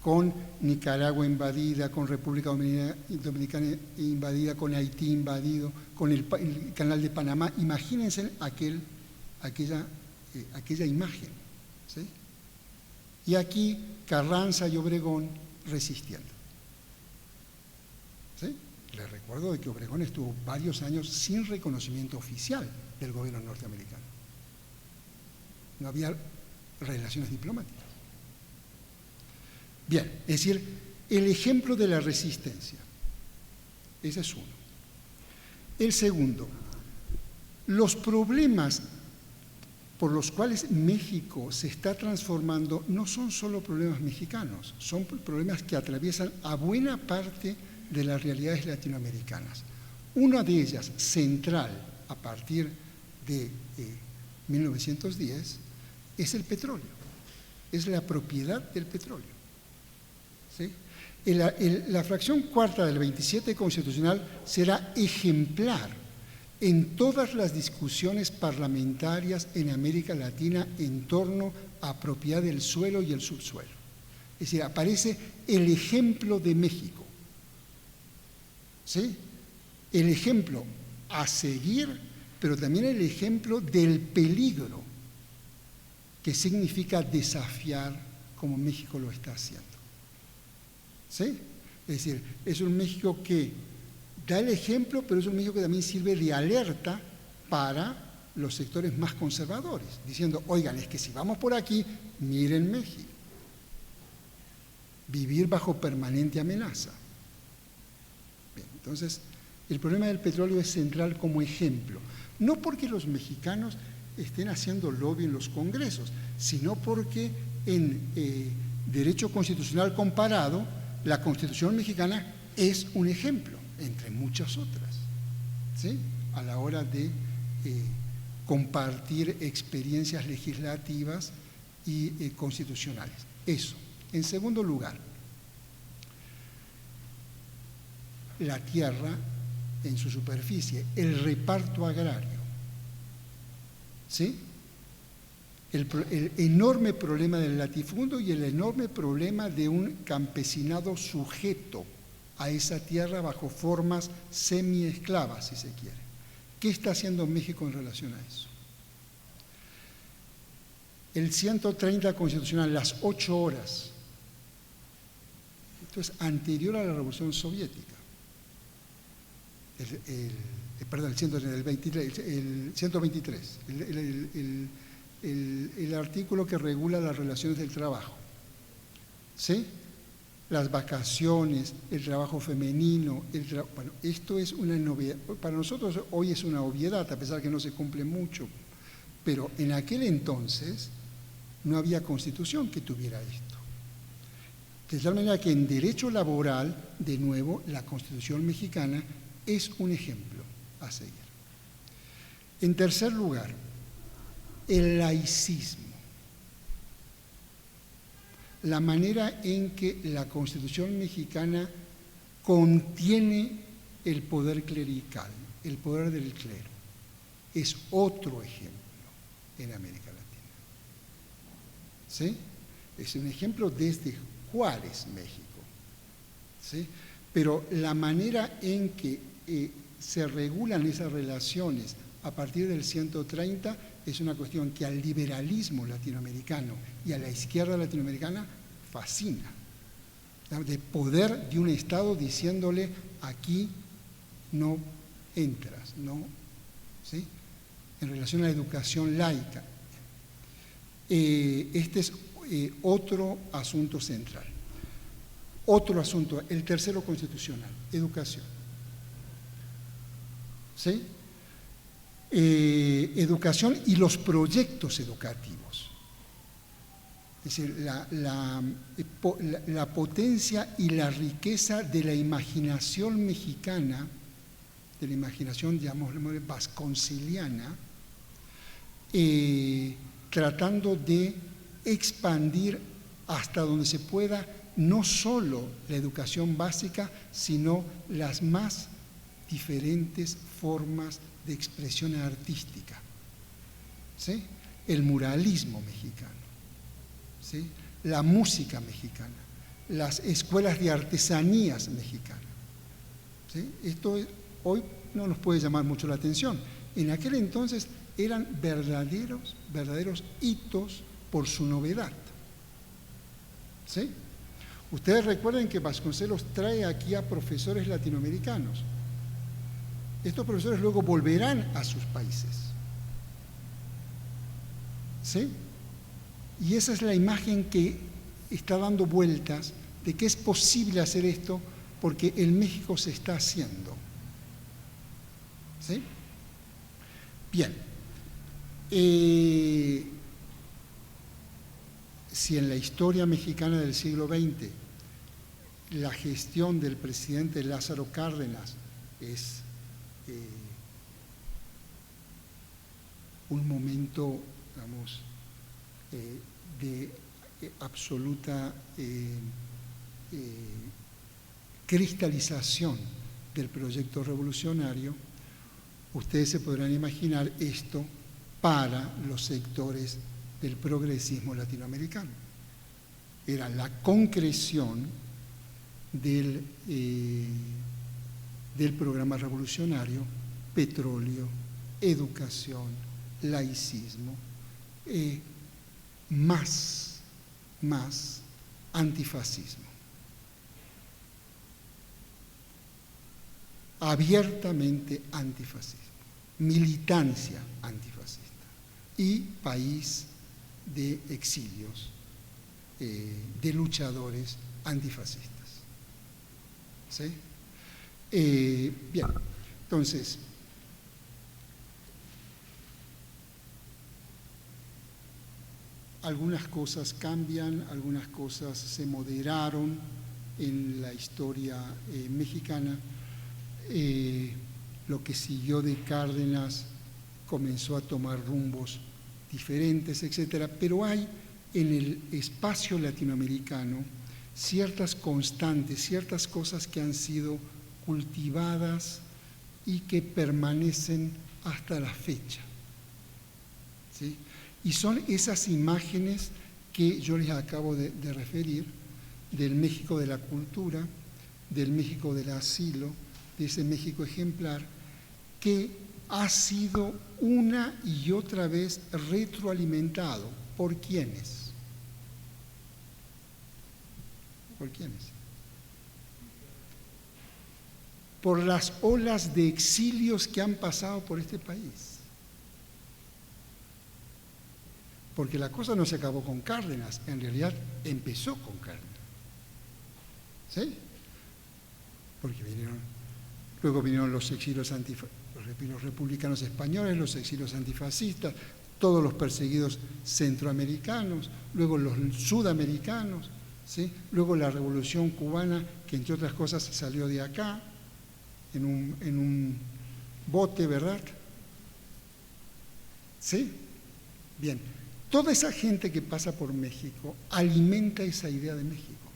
Con Nicaragua invadida, con República Dominicana invadida, con Haití invadido, con el Canal de Panamá. Imagínense aquella imagen, ¿sí? Y aquí Carranza y Obregón resistiendo. ¿Sí? Les recuerdo de que Obregón estuvo varios años sin reconocimiento oficial del gobierno norteamericano. No había relaciones diplomáticas. Bien, es decir, el ejemplo de la resistencia. Ese es uno. El segundo, los problemas por los cuales México se está transformando no son solo problemas mexicanos, son problemas que atraviesan a buena parte de las realidades latinoamericanas. Una de ellas, central a partir de 1910, es el petróleo, es la propiedad del petróleo. ¿Sí? La fracción cuarta del 27 constitucional será ejemplar en todas las discusiones parlamentarias en América Latina en torno a propiedad del suelo y el subsuelo. Es decir, aparece el ejemplo de México. ¿Sí? El ejemplo a seguir, pero también el ejemplo del peligro que significa desafiar como México lo está haciendo. ¿Sí? Es decir, es un México que da el ejemplo, pero es un México que también sirve de alerta para los sectores más conservadores, diciendo, oigan, es que si vamos por aquí, miren México. Vivir bajo permanente amenaza. Bien, entonces, el problema del petróleo es central como ejemplo, no porque los mexicanos estén haciendo lobby en los congresos, sino porque en derecho constitucional comparado, la Constitución mexicana es un ejemplo, entre muchas otras, ¿sí? A la hora de compartir experiencias legislativas y constitucionales. Eso. En segundo lugar, la tierra en su superficie, el reparto agrario, ¿sí? El enorme problema del latifundio y el enorme problema de un campesinado sujeto a esa tierra bajo formas semi-esclavas, si se quiere. ¿Qué está haciendo México en relación a eso? El 130 constitucional, las 8 horas. Esto es anterior a la Revolución Soviética. Perdón, el 123, el artículo que regula las relaciones del trabajo. ¿Sí? Las vacaciones, el trabajo femenino, bueno, esto es una novedad. Para nosotros hoy es una obviedad, a pesar que no se cumple mucho, pero en aquel entonces no había constitución que tuviera esto. De tal manera que en derecho laboral, de nuevo, la Constitución mexicana es un ejemplo a seguir. En tercer lugar, el laicismo. La manera en que la Constitución mexicana contiene el poder clerical, el poder del clero, es otro ejemplo en América Latina. ¿Sí? Es un ejemplo desde Juárez, México. ¿Sí? Pero la manera en que se regulan esas relaciones a partir del 130 es una cuestión que al liberalismo latinoamericano y a la izquierda latinoamericana fascina. De poder de un Estado diciéndole, aquí no entras, ¿no? ¿Sí? En relación a la educación laica. Este es otro asunto central. Otro asunto, el tercero constitucional, educación. ¿Sí? Educación y los proyectos educativos. Es decir, la potencia y la riqueza de la imaginación mexicana, de la imaginación, digamos, vasconceliana, tratando de expandir hasta donde se pueda no solo la educación básica, sino las más diferentes formas de expresión artística. ¿Sí? El muralismo mexicano, ¿sí? La música mexicana, las escuelas de artesanías mexicanas. ¿Sí? Esto hoy no nos puede llamar mucho la atención. En aquel entonces eran verdaderos hitos por su novedad. ¿Sí? Ustedes recuerden que Vasconcelos trae aquí a profesores latinoamericanos. Estos profesores luego volverán a sus países. ¿Sí? Y esa es la imagen que está dando vueltas de que es posible hacer esto porque en México se está haciendo. ¿Sí? Bien. Si en la historia mexicana del siglo XX la gestión del presidente Lázaro Cárdenas es un momento, digamos, de absoluta cristalización del proyecto revolucionario, ustedes se podrán imaginar esto para los sectores del progresismo latinoamericano. Era la concreción del programa revolucionario: petróleo, educación, laicismo, más antifascismo. Abiertamente antifascismo, militancia antifascista y país de exilios, de luchadores antifascistas. ¿Sí? Bien, entonces, algunas cosas cambian, algunas cosas se moderaron en la historia mexicana. Lo que siguió de Cárdenas comenzó a tomar rumbos diferentes, etcétera, pero hay en el espacio latinoamericano ciertas constantes, ciertas cosas que han sido cultivadas y que permanecen hasta la fecha. ¿Sí? Y son esas imágenes que yo les acabo de referir, del México de la cultura, del México del asilo, de ese México ejemplar, que ha sido una y otra vez retroalimentado ¿Por quiénes? ¿Por quiénes? Por las olas de exilios que han pasado por este país. Porque la cosa no se acabó con Cárdenas, en realidad empezó con Cárdenas. ¿Sí? Porque luego vinieron los exilios los republicanos españoles, los exilios antifascistas, todos los perseguidos centroamericanos, luego los sudamericanos, ¿sí? Luego la Revolución Cubana, que entre otras cosas salió de acá, en un bote, ¿verdad? ¿Sí? Bien. Toda esa gente que pasa por México alimenta esa idea de México.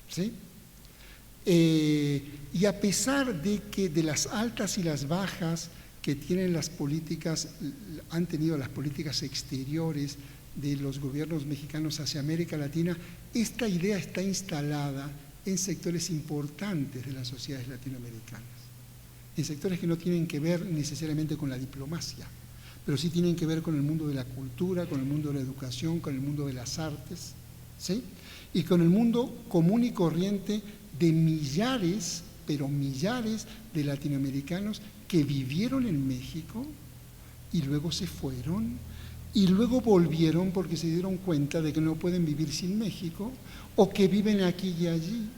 ¿Sí? Y a pesar de que de las altas y las bajas que tienen las políticas, han tenido las políticas exteriores de los gobiernos mexicanos hacia América Latina, esta idea está instalada en sectores importantes de las sociedades latinoamericanas, en sectores que no tienen que ver necesariamente con la diplomacia, pero sí tienen que ver con el mundo de la cultura, con el mundo de la educación, con el mundo de las artes, ¿sí? Y con el mundo común y corriente de millares, pero millares de latinoamericanos que vivieron en México y luego se fueron y luego volvieron porque se dieron cuenta de que no pueden vivir sin México o que viven aquí y allí.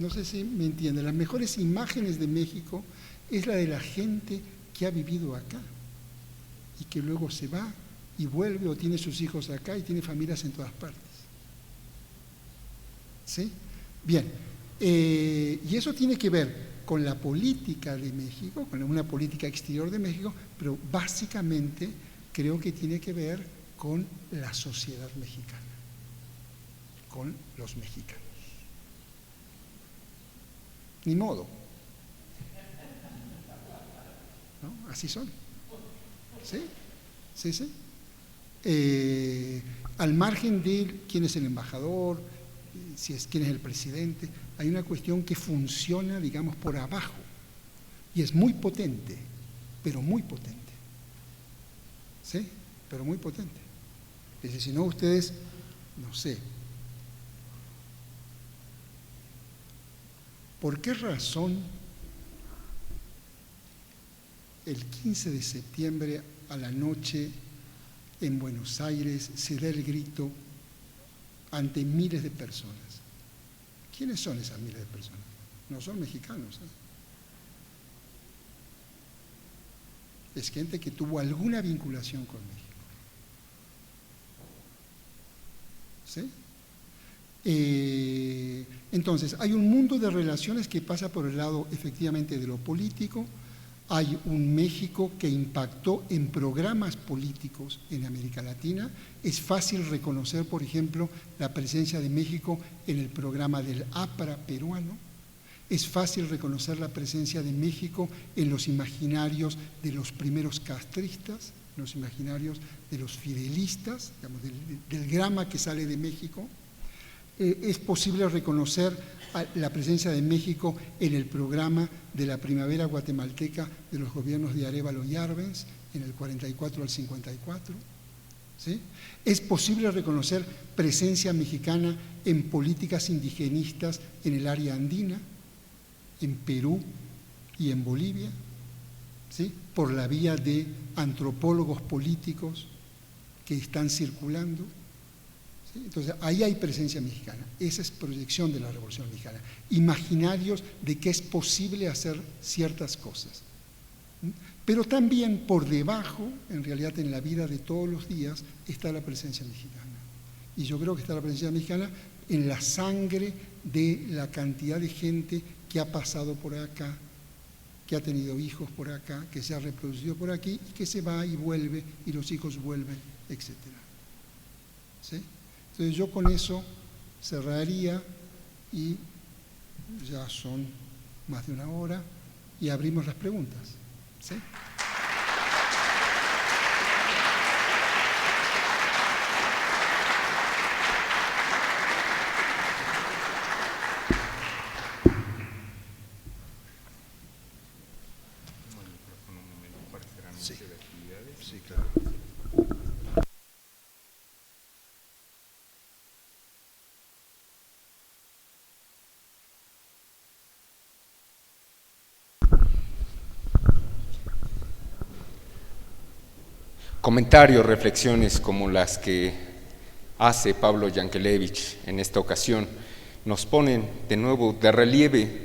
No sé si me entienden. Las mejores imágenes de México es la de la gente que ha vivido acá y que luego se va y vuelve o tiene sus hijos acá y tiene familias en todas partes. ¿Sí? Bien, y eso tiene que ver con la política de México, con una política exterior de México, pero básicamente creo que tiene que ver con la sociedad mexicana, con los mexicanos. Ni modo. ¿No? Así son. ¿Sí? ¿Sí, sí? Al margen de quién es el embajador, quién es el presidente, hay una cuestión que funciona, digamos, por abajo, y es muy potente, pero muy potente. ¿Sí? Pero muy potente. Es decir, si no ustedes, no sé, ¿por qué razón el 15 de septiembre a la noche en Buenos Aires se da el grito ante miles de personas? ¿Quiénes son esas miles de personas? No son mexicanos, ¿eh? Es gente que tuvo alguna vinculación con México. ¿Sí? Entonces, hay un mundo de relaciones que pasa por el lado efectivamente de lo político. Hay un México que impactó en programas políticos en América Latina. Es fácil reconocer, por ejemplo, la presencia de México en el programa del APRA peruano. Es fácil reconocer la presencia de México en los imaginarios de los primeros castristas, en los imaginarios de los fidelistas, digamos, del grama que sale de México. Es posible reconocer la presencia de México en el programa de la primavera guatemalteca de los gobiernos de Arévalo y Arbenz, en el 44 al 54. ¿Sí? Es posible reconocer presencia mexicana en políticas indigenistas en el área andina, en Perú y en Bolivia, ¿sí? Por la vía de antropólogos políticos que están circulando. Entonces, ahí hay presencia mexicana. Esa es proyección de la Revolución Mexicana. Imaginarios de que es posible hacer ciertas cosas. Pero también por debajo, en realidad en la vida de todos los días, está la presencia mexicana. Y yo creo que está la presencia mexicana en la sangre de la cantidad de gente que ha pasado por acá, que ha tenido hijos por acá, que se ha reproducido por aquí, y que se va y vuelve, y los hijos vuelven, etc. ¿Sí? Entonces yo con eso cerraría y ya son más de una hora y abrimos las preguntas. ¿Sí? Comentarios, reflexiones como las que hace Pablo Yankelevich en esta ocasión nos ponen de nuevo de relieve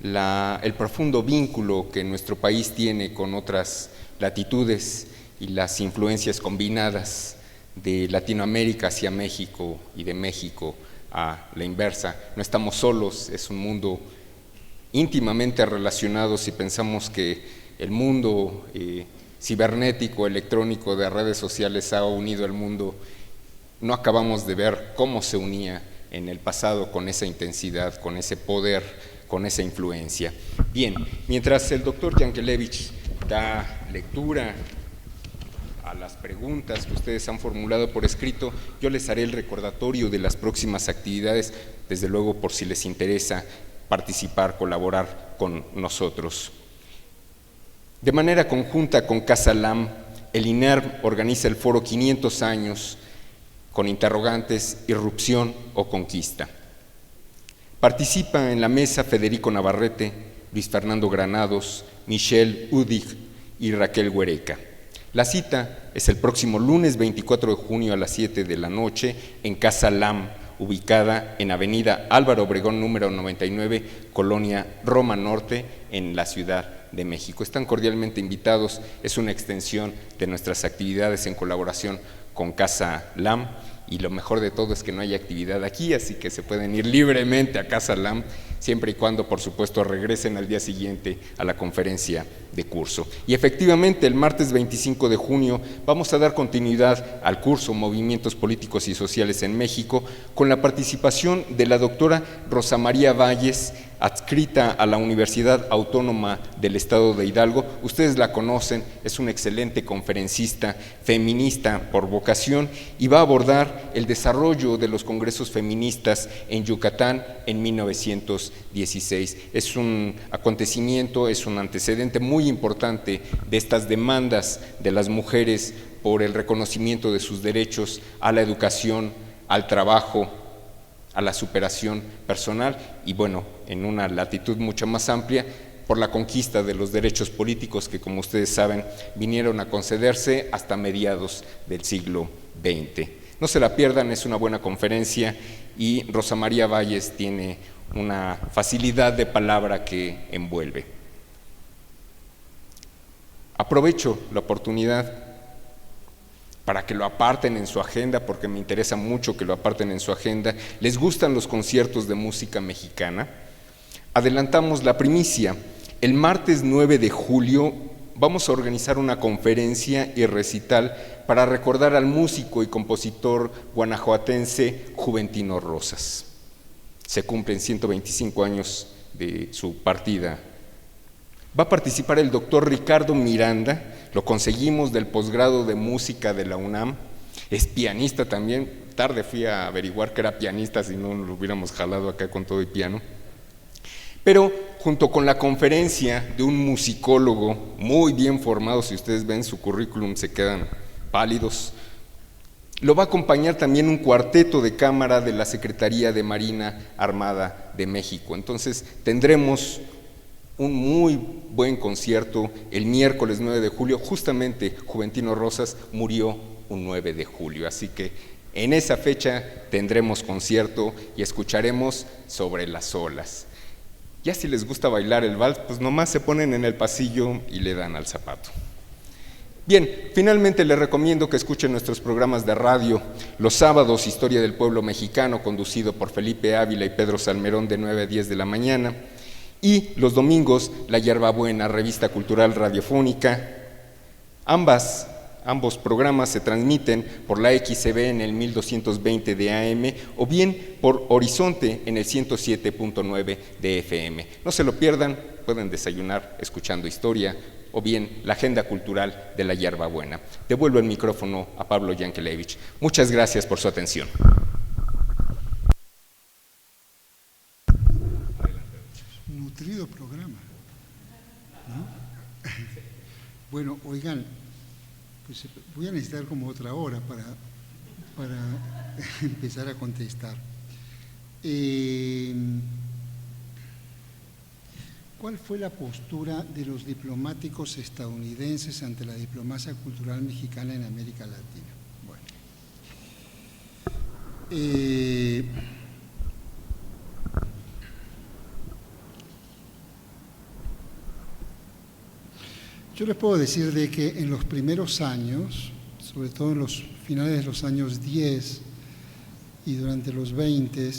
el profundo vínculo que nuestro país tiene con otras latitudes y las influencias combinadas de Latinoamérica hacia México y de México a la inversa. No estamos solos, es un mundo íntimamente relacionado. Si pensamos que el mundo cibernético, electrónico, de redes sociales ha unido al mundo, no acabamos de ver cómo se unía en el pasado con esa intensidad, con ese poder, con esa influencia. Bien, mientras el doctor Yankelevich da lectura a las preguntas que ustedes han formulado por escrito, yo les haré el recordatorio de las próximas actividades, desde luego por si les interesa participar, colaborar con nosotros. De manera conjunta con Casa LAM, el INERM organiza el foro 500 años con interrogantes, irrupción o conquista. Participa en la mesa Federico Navarrete, Luis Fernando Granados, Michelle Udig y Raquel Huereca. La cita es el próximo lunes 24 de junio a las 7 de la noche en Casa LAM, ubicada en Avenida Álvaro Obregón número 99, Colonia Roma Norte, en la Ciudad de México. Están cordialmente invitados, es una extensión de nuestras actividades en colaboración con Casa LAM, y lo mejor de todo es que no hay actividad aquí, así que se pueden ir libremente a Casa LAM, siempre y cuando, por supuesto, regresen al día siguiente a la conferencia de curso. Y efectivamente, el martes 25 de junio vamos a dar continuidad al curso Movimientos Políticos y Sociales en México, con la participación de la doctora Rosa María Valles, adscrita a la Universidad Autónoma del Estado de Hidalgo. Ustedes la conocen, es una excelente conferencista, feminista por vocación, y va a abordar el desarrollo de los congresos feministas en Yucatán en 1916. Es un acontecimiento, es un antecedente muy importante de estas demandas de las mujeres por el reconocimiento de sus derechos a la educación, al trabajo, a la superación personal y, bueno, en una latitud mucho más amplia, por la conquista de los derechos políticos que, como ustedes saben, vinieron a concederse hasta mediados del siglo XX. No se la pierdan, es una buena conferencia y Rosa María Valles tiene una facilidad de palabra que envuelve. Aprovecho la oportunidad para que lo aparten en su agenda, porque me interesa mucho que lo aparten en su agenda. ¿Les gustan los conciertos de música mexicana? Adelantamos la primicia. El martes 9 de julio vamos a organizar una conferencia y recital para recordar al músico y compositor guanajuatense Juventino Rosas. Se cumplen 125 años de su partida. Va a participar el doctor Ricardo Miranda, lo conseguimos del posgrado de música de la UNAM, es pianista también, tarde fui a averiguar que era pianista, si no lo hubiéramos jalado acá con todo y piano, pero junto con la conferencia de un musicólogo muy bien formado, si ustedes ven su currículum se quedan pálidos, lo va a acompañar también un cuarteto de cámara de la Secretaría de Marina Armada de México. Entonces tendremos un muy buen concierto el miércoles 9 de julio, justamente Juventino Rosas murió un 9 de julio, así que en esa fecha tendremos concierto y escucharemos Sobre las olas. Ya si les gusta bailar el vals, pues nomás se ponen en el pasillo y le dan al zapato. Bien, finalmente les recomiendo que escuchen nuestros programas de radio. Los sábados, Historia del Pueblo Mexicano, conducido por Felipe Ávila y Pedro Salmerón, de 9 a 10 de la mañana. Y los domingos, La Hierbabuena, revista cultural radiofónica. Ambos programas se transmiten por la XCB en el 1220 de AM o bien por Horizonte en el 107.9 de FM. No se lo pierdan, pueden desayunar escuchando historia o bien la agenda cultural de La Hierbabuena. Devuelvo el micrófono a Pablo Yankelevich. Muchas gracias por su atención. Nutrido programa, ¿no? Bueno, oigan, pues voy a necesitar como otra hora para empezar a contestar. ¿Cuál fue la postura de los diplomáticos estadounidenses ante la diplomacia cultural mexicana en América Latina? Bueno, yo les puedo decir de que en los primeros años, sobre todo en los finales de los años 10 y durante los 20,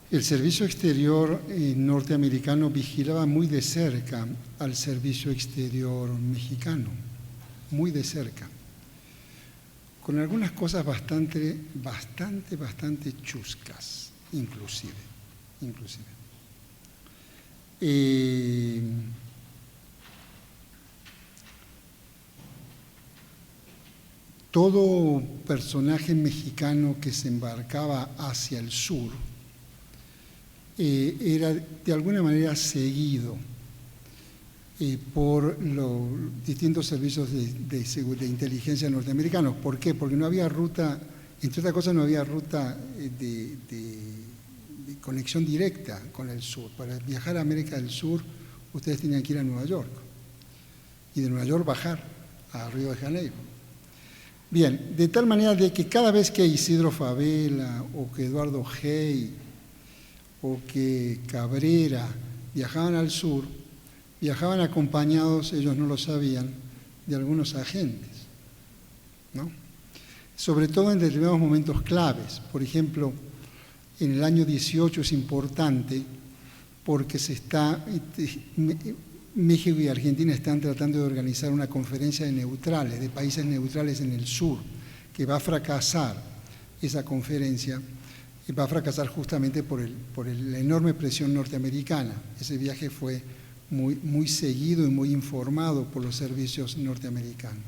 el servicio exterior norteamericano vigilaba muy de cerca al servicio exterior mexicano, muy de cerca, con algunas cosas bastante chuscas, inclusive. Todo personaje mexicano que se embarcaba hacia el sur era de alguna manera seguido por los distintos servicios de inteligencia norteamericanos. ¿Por qué? Porque no había ruta, entre otras cosas, no había ruta de conexión directa con el sur. Para viajar a América del Sur, ustedes tenían que ir a Nueva York y de Nueva York bajar a Río de Janeiro. Bien, de tal manera de que cada vez que Isidro Fabela o que Eduardo Hey o que Cabrera viajaban al sur, viajaban acompañados, ellos no lo sabían, de algunos agentes, ¿no? Sobre todo en determinados momentos claves. Por ejemplo, en el año 18 es importante porque México y Argentina están tratando de organizar una conferencia de neutrales, de países neutrales en el sur, que va a fracasar esa conferencia. Y va a fracasar justamente por la enorme presión norteamericana. Ese viaje fue muy seguido y muy informado por los servicios norteamericanos.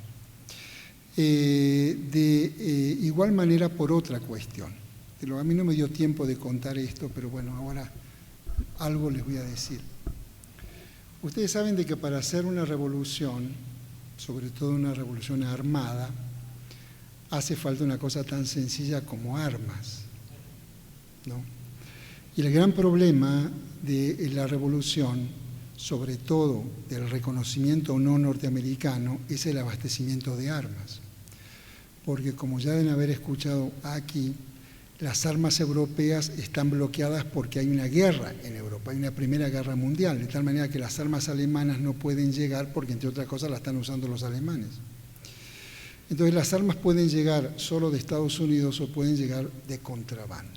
Igual manera por otra cuestión. A mí no me dio tiempo de contar esto, pero bueno, ahora algo les voy a decir. Ustedes saben de que para hacer una revolución, sobre todo una revolución armada, hace falta una cosa tan sencilla como armas, ¿no? Y el gran problema de la revolución, sobre todo del reconocimiento no norteamericano, es el abastecimiento de armas. Porque como ya deben haber escuchado aquí, las armas europeas están bloqueadas porque hay una guerra en Europa, hay una primera guerra mundial, de tal manera que las armas alemanas no pueden llegar porque, entre otras cosas, las están usando los alemanes. Entonces, las armas pueden llegar solo de Estados Unidos o pueden llegar de contrabando.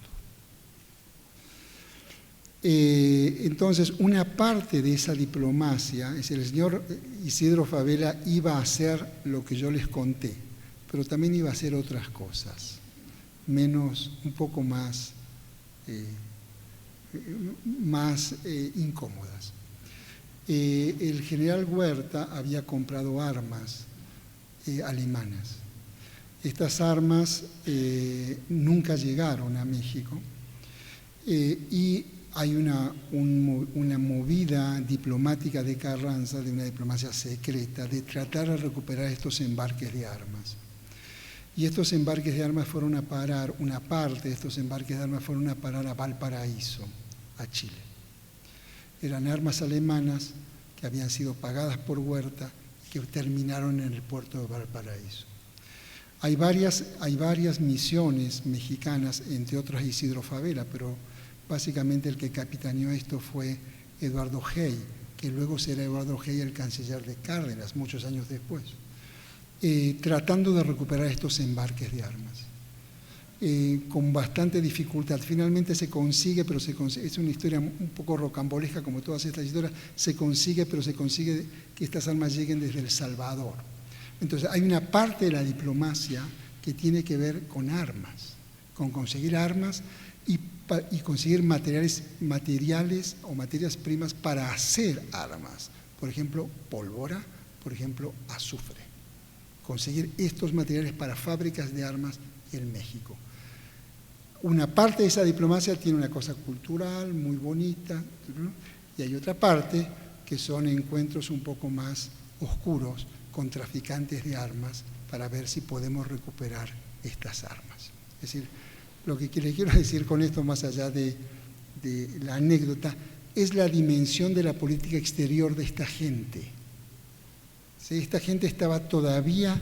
Entonces, una parte de esa diplomacia, es decir, el señor Isidro Fabela iba a hacer lo que yo les conté, pero también iba a hacer otras cosas, un poco más incómodas. El general Huerta había comprado armas alemanas. Estas armas nunca llegaron a México y hay una movida diplomática de Carranza, de una diplomacia secreta, de tratar de recuperar estos embarques de armas. Y estos embarques de armas fueron a parar, una parte de estos embarques de armas fueron a parar a Valparaíso, a Chile. Eran armas alemanas que habían sido pagadas por Huerta y que terminaron en el puerto de Valparaíso. Hay varias misiones mexicanas, entre otras Isidro Fabela, pero básicamente el que capitaneó esto fue Eduardo Hey, que luego será Eduardo Hey el canciller de Cárdenas, muchos años después, tratando de recuperar estos embarques de armas. Con bastante dificultad. Finalmente se consigue, pero es una historia un poco rocambolesca como todas estas historias, pero se consigue que estas armas lleguen desde El Salvador. Entonces hay una parte de la diplomacia que tiene que ver con armas, con conseguir armas y conseguir materiales o materias primas para hacer armas. Por ejemplo, pólvora, por ejemplo, azufre. Conseguir estos materiales para fábricas de armas en México. Una parte de esa diplomacia tiene una cosa cultural muy bonita, ¿no? Y hay otra parte que son encuentros un poco más oscuros con traficantes de armas para ver si podemos recuperar estas armas. Es decir, lo que les quiero decir con esto, más allá de la anécdota, es la dimensión de la política exterior de esta gente. ¿Sí? Esta gente estaba todavía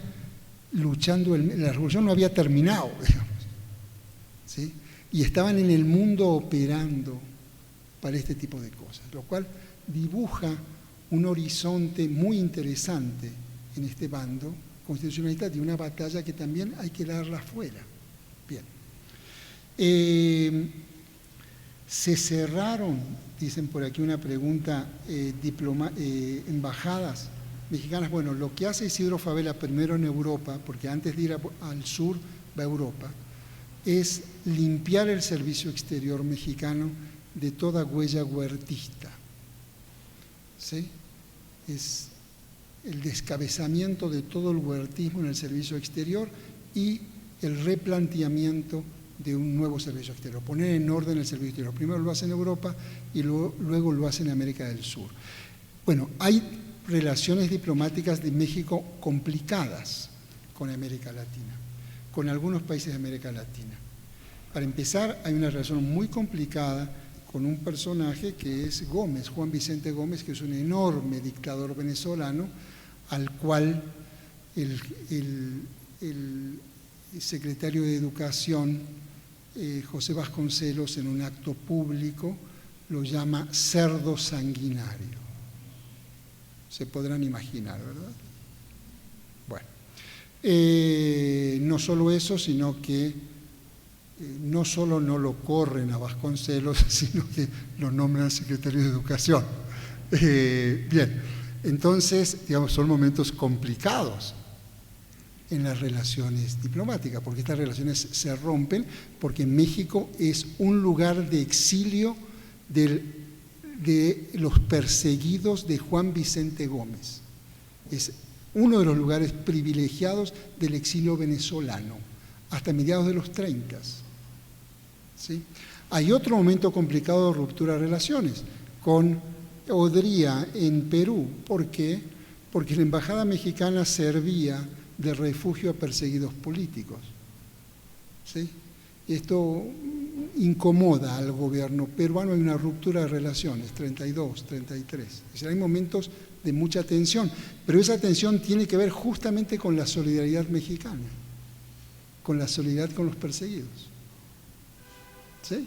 luchando, la revolución no había terminado, digamos, ¿sí? Y estaban en el mundo operando para este tipo de cosas, lo cual dibuja un horizonte muy interesante en este bando constitucionalista de una batalla que también hay que darla afuera. Bien. Se cerraron, dicen por aquí una pregunta, embajadas mexicanas. Bueno, lo que hace Isidro Fabela primero en Europa, porque antes de ir al sur va a Europa, es limpiar el servicio exterior mexicano de toda huella huertista. ¿Sí? Es el descabezamiento de todo el huertismo en el servicio exterior y el replanteamiento de un nuevo servicio exterior, poner en orden el servicio exterior. Primero lo hace en Europa y luego lo hace en América del Sur. Bueno, hay relaciones diplomáticas de México complicadas con América Latina, con algunos países de América Latina. Para empezar, hay una relación muy complicada con un personaje que es Gómez, Juan Vicente Gómez, que es un enorme dictador venezolano, al cual el secretario de Educación, José Vasconcelos, en un acto público, lo llama cerdo sanguinario. Se podrán imaginar, ¿verdad? Bueno, no solo eso, sino que no solo no lo corren a Vasconcelos, sino que lo nombran secretario de Educación. Bien, entonces, digamos, son momentos complicados en las relaciones diplomáticas, porque estas relaciones se rompen, porque México es un lugar de exilio de los perseguidos de Juan Vicente Gómez. Es uno de los lugares privilegiados del exilio venezolano, hasta mediados de los 30. ¿Sí? Hay otro momento complicado de ruptura de relaciones, con Odría en Perú. ¿Por qué? Porque la embajada mexicana servía de refugio a perseguidos políticos. ¿Sí? Esto incomoda al gobierno peruano, hay una ruptura de relaciones, 32, 33. Es decir, hay momentos de mucha tensión, pero esa tensión tiene que ver justamente con la solidaridad mexicana, con la solidaridad con los perseguidos. ¿Sí?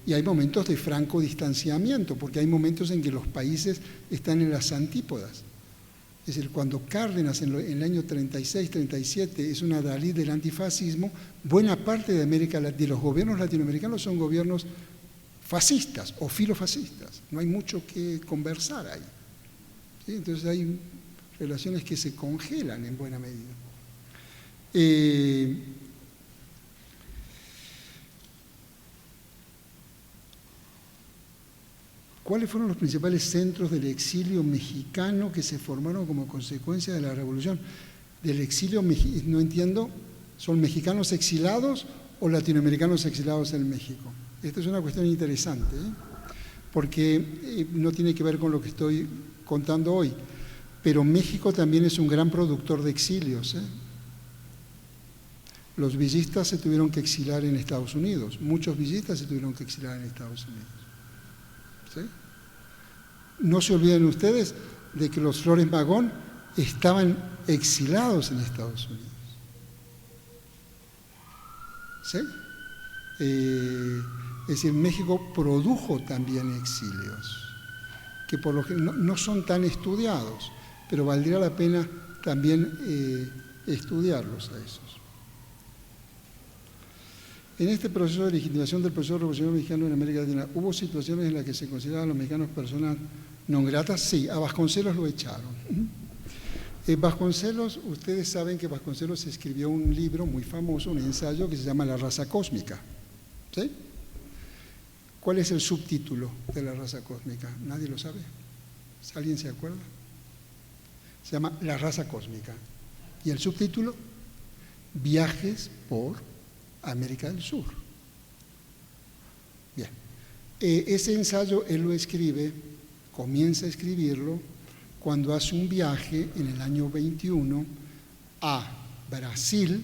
Y hay momentos de franco distanciamiento, porque hay momentos en que los países están en las antípodas. Es decir, cuando Cárdenas en el año 36, 37 es un adalid del antifascismo, buena parte de los gobiernos latinoamericanos son gobiernos fascistas o filofascistas. No hay mucho que conversar ahí. ¿Sí? Entonces hay relaciones que se congelan en buena medida. ¿Cuáles fueron los principales centros del exilio mexicano que se formaron como consecuencia de la revolución? Del exilio mexicano, no entiendo, ¿son mexicanos exilados o latinoamericanos exilados en México? Esta es una cuestión interesante, porque no tiene que ver con lo que estoy contando hoy, pero México también es un gran productor de exilios. Los villistas se tuvieron que exilar en Estados Unidos, muchos villistas se tuvieron que exilar en Estados Unidos. ¿Sí? No se olviden ustedes de que los Flores Magón estaban exilados en Estados Unidos. ¿Sí? Es decir, México produjo también exilios, que por lo que no son tan estudiados, pero valdría la pena también estudiarlos a esos. En este proceso de legitimación del proceso revolucionario mexicano en América Latina, ¿hubo situaciones en las que se consideraban a los mexicanos personas non gratas? Sí, a Vasconcelos lo echaron. Vasconcelos, ustedes saben que Vasconcelos escribió un libro muy famoso, un ensayo que se llama La raza cósmica. ¿Sí? ¿Cuál es el subtítulo de La raza cósmica? ¿Nadie lo sabe? ¿Alguien se acuerda? Se llama La raza cósmica. ¿Y el subtítulo? Viajes por América del Sur. Bien. Ese ensayo él lo escribe, comienza a escribirlo cuando hace un viaje en el año 21 a Brasil,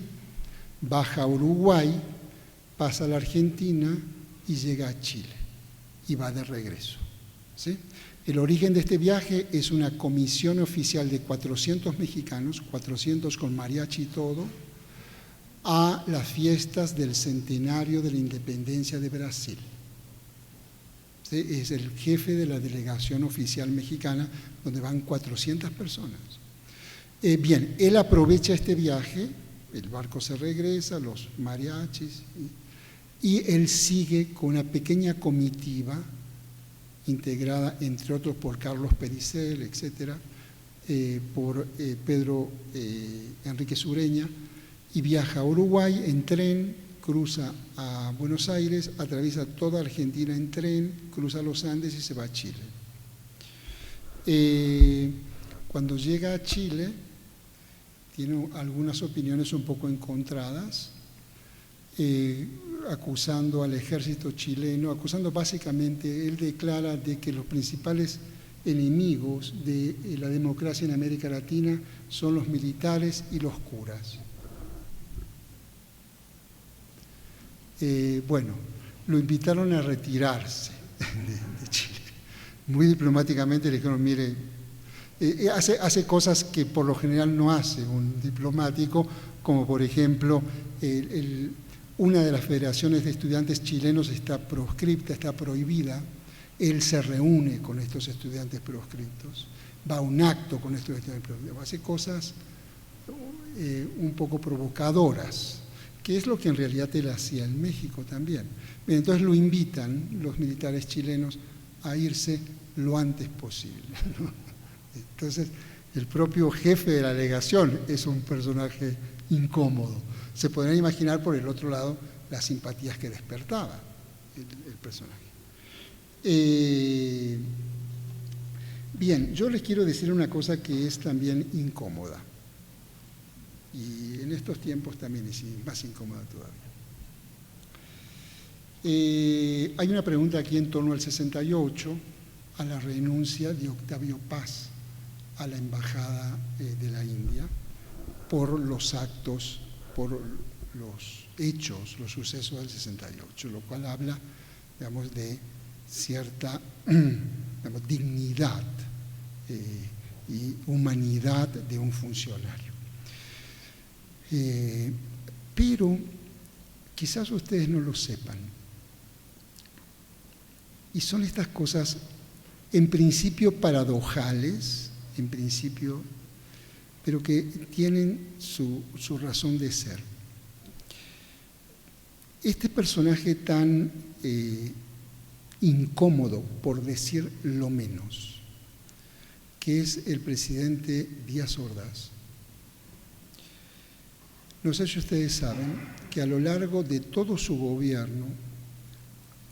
baja a Uruguay, pasa a la Argentina y llega a Chile. y va de regreso, ¿sí? El origen de este viaje es una comisión oficial de 400 mexicanos, 400 con mariachi y todo, a las fiestas del centenario de la independencia de Brasil. ¿Sí? Es el jefe de la delegación oficial mexicana, donde van 400 personas. Bien, él aprovecha este viaje, el barco se regresa, los mariachis, y él sigue con una pequeña comitiva integrada, entre otros, por Carlos Pericel, etcétera, por Pedro Enrique Sureña, y viaja a Uruguay en tren, cruza a Buenos Aires, atraviesa toda Argentina en tren, cruza los Andes y se va a Chile. Cuando llega a Chile, tiene algunas opiniones un poco encontradas, acusando al ejército chileno, acusando básicamente, él declara de que los principales enemigos de la democracia en América Latina son los militares y los curas. Bueno, lo invitaron a retirarse de Chile. Muy diplomáticamente le dijeron, mire, hace cosas que por lo general no hace un diplomático, como por ejemplo, una de las federaciones de estudiantes chilenos está proscripta, está prohibida. Él se reúne con estos estudiantes proscriptos, va a un acto con estos estudiantes proscriptos, hace cosas un poco provocadoras, que es lo que en realidad él hacía en México también. Bien, entonces lo invitan los militares chilenos a irse lo antes posible, ¿no? Entonces, el propio jefe de la delegación es un personaje incómodo. Se podrían imaginar por el otro lado las simpatías que despertaba el personaje. Bien, yo les quiero decir una cosa que es también incómoda. Y en estos tiempos también es más incómoda todavía. Hay una pregunta aquí en torno al 68, a la renuncia de Octavio Paz a la embajada de la India por los actos, por los hechos, los sucesos del 68, lo cual habla, digamos, de cierta, digamos, dignidad y humanidad de un funcionario. Pero quizás ustedes no lo sepan, y son estas cosas en principio paradojales, en principio, pero que tienen su razón de ser. Este personaje tan incómodo, por decir lo menos, que es el presidente Díaz Ordaz, no sé si ustedes saben que a lo largo de todo su gobierno,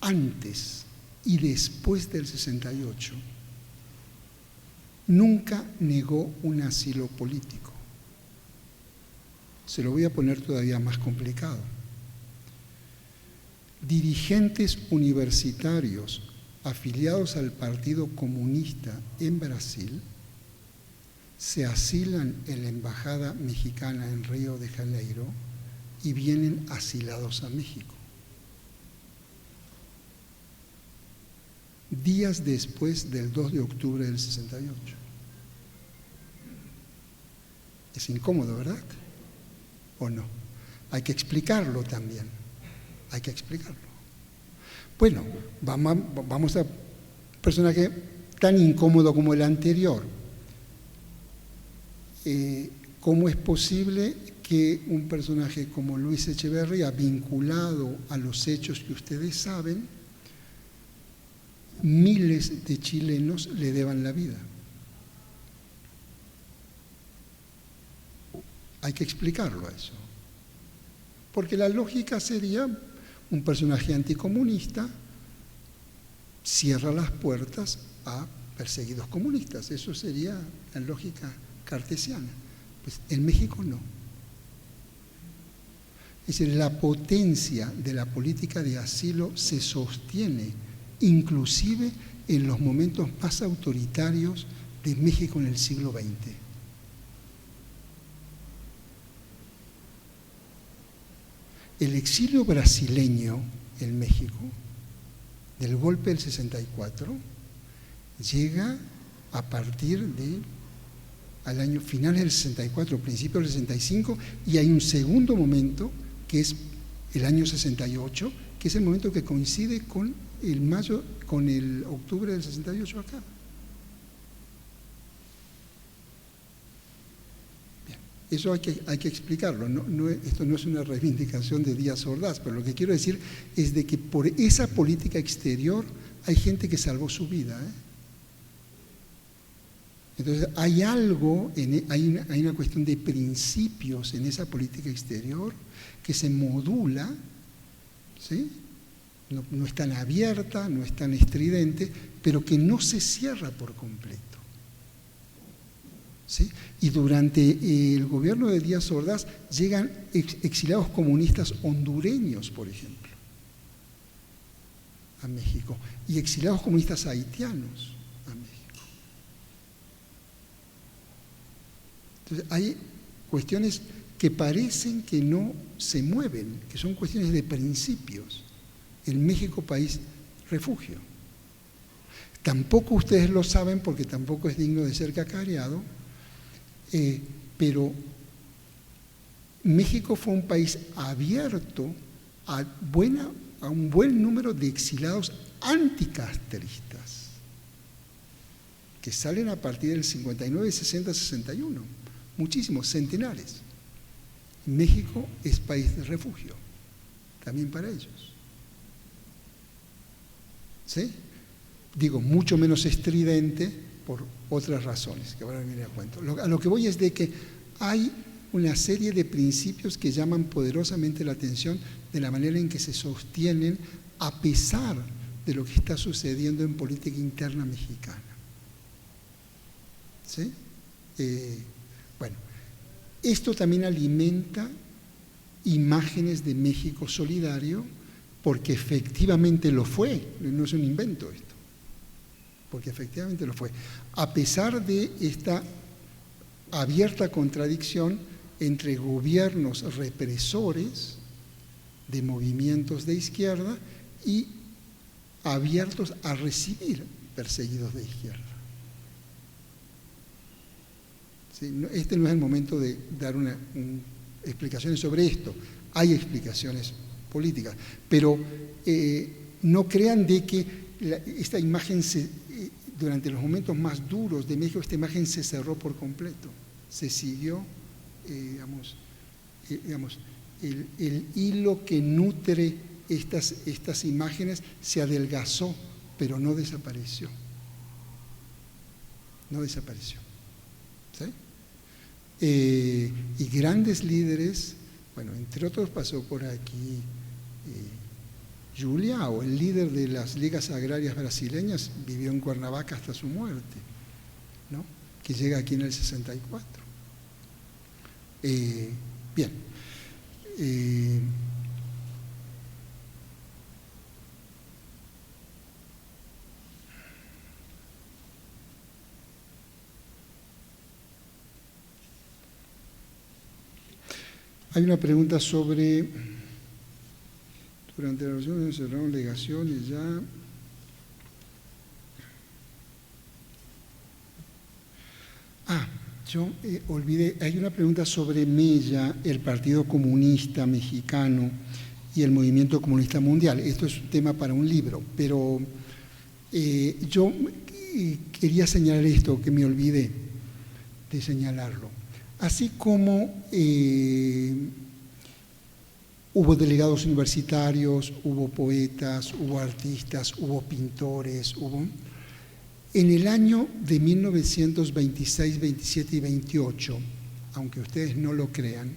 antes y después del 68, nunca negó un asilo político. Se lo voy a poner todavía más complicado. Dirigentes universitarios afiliados al Partido Comunista en Brasil se asilan en la Embajada Mexicana en Río de Janeiro y vienen asilados a México. Días después del 2 de octubre del 68. Es incómodo, ¿verdad? ¿O no? Hay que explicarlo también. Hay que explicarlo. Bueno, vamos a un personaje tan incómodo como el anterior. ¿Cómo es posible que un personaje como Luis Echeverría, vinculado a los hechos que ustedes saben, miles de chilenos le deban la vida? Hay que explicarlo a eso. Porque la lógica sería, un personaje anticomunista cierra las puertas a perseguidos comunistas. Eso sería la lógica cartesiana. Pues en México no. Es decir, la potencia de la política de asilo se sostiene inclusive en los momentos más autoritarios de México en el siglo XX. El exilio brasileño en México del golpe del 64 llega a partir de al año finales del 64, principios del 65, y hay un segundo momento que es el año 68, que es el momento que coincide con el octubre del 68 acá. Bien, eso hay que explicarlo. Esto no es una reivindicación de Díaz Ordaz, pero lo que quiero decir es de que por esa política exterior hay gente que salvó su vida, ¿eh? Entonces, hay algo, hay una cuestión de principios en esa política exterior que se modula, ¿sí? No es tan abierta, no es tan estridente, pero que no se cierra por completo, ¿sí? Y durante el gobierno de Díaz Ordaz llegan exiliados comunistas hondureños, por ejemplo, a México, y exiliados comunistas haitianos a México. Entonces, hay cuestiones que parecen que no se mueven, que son cuestiones de principios. El México país refugio. Tampoco ustedes lo saben porque tampoco es digno de ser cacareado, pero México fue un país abierto a un buen número de exiliados anticastristas que salen a partir del 59, 60, 61. Muchísimos, centenares. México es país de refugio, también para ellos. ¿Sí? Digo, mucho menos estridente por otras razones, que ahora viene a cuento. A lo que voy es de que hay una serie de principios que llaman poderosamente la atención de la manera en que se sostienen a pesar de lo que está sucediendo en política interna mexicana. ¿Sí? Bueno, esto también alimenta imágenes de México solidario, porque efectivamente lo fue, no es un invento esto, porque efectivamente lo fue, a pesar de esta abierta contradicción entre gobiernos represores de movimientos de izquierda y abiertos a recibir perseguidos de izquierda. ¿Sí? Este no es el momento de dar explicaciones sobre esto. Hay explicaciones políticas, pero no crean de que esta imagen durante los momentos más duros de México, esta imagen se cerró por completo. Se siguió, el hilo que nutre estas imágenes se adelgazó, pero no desapareció. No desapareció. ¿Sí? Y grandes líderes, bueno, entre otros pasó por aquí Julião, el líder de las ligas agrarias brasileñas, vivió en Cuernavaca hasta su muerte, ¿no? Que llega aquí en el 64. Bien. Hay una pregunta sobre, durante la reunión se cerraron legaciones ya. Yo olvidé, hay una pregunta sobre Mella, el Partido Comunista Mexicano y el Movimiento Comunista Mundial. Esto es un tema para un libro, pero yo quería señalar esto, que me olvidé de señalarlo. Así como hubo delegados universitarios, hubo poetas, hubo artistas, hubo pintores, en el año de 1926, 27 y 28, aunque ustedes no lo crean,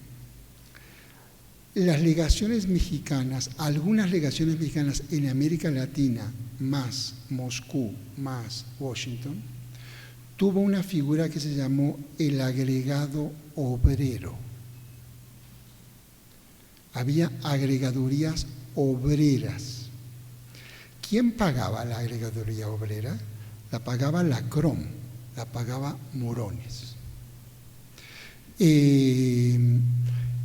las legaciones mexicanas, algunas legaciones mexicanas en América Latina, más Moscú, más Washington, tuvo una figura que se llamó el agregado obrero. Había agregadurías obreras. ¿Quién pagaba la agregaduría obrera? La pagaba la CROM, la pagaba Morones. En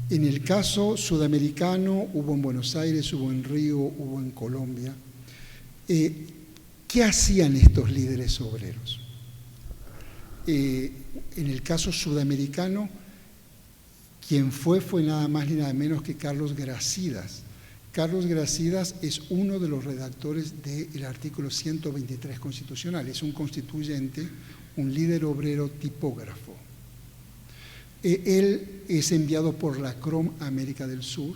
el caso sudamericano hubo en Buenos Aires, hubo en Río, hubo en Colombia. ¿Qué hacían estos líderes obreros? En el caso sudamericano, quien fue nada más ni nada menos que Carlos Gracidas. Carlos Gracidas es uno de los redactores del artículo 123 constitucional, es un constituyente, un líder obrero tipógrafo. Él es enviado por la CROM a América del Sur,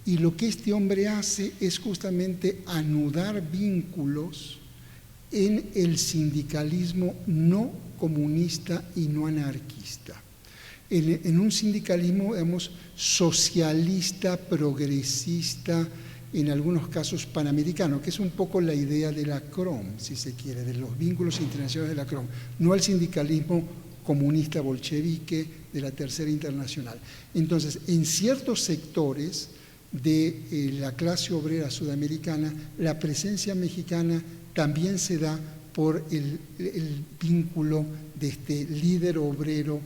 y lo que este hombre hace es justamente anudar vínculos en el sindicalismo no comunista y no anarquista. En un sindicalismo, digamos, socialista, progresista, en algunos casos panamericano, que es un poco la idea de la CROM, si se quiere, de los vínculos internacionales de la CROM, no al sindicalismo comunista bolchevique de la Tercera Internacional. Entonces, en ciertos sectores de la clase obrera sudamericana, la presencia mexicana también se da por el vínculo de este líder obrero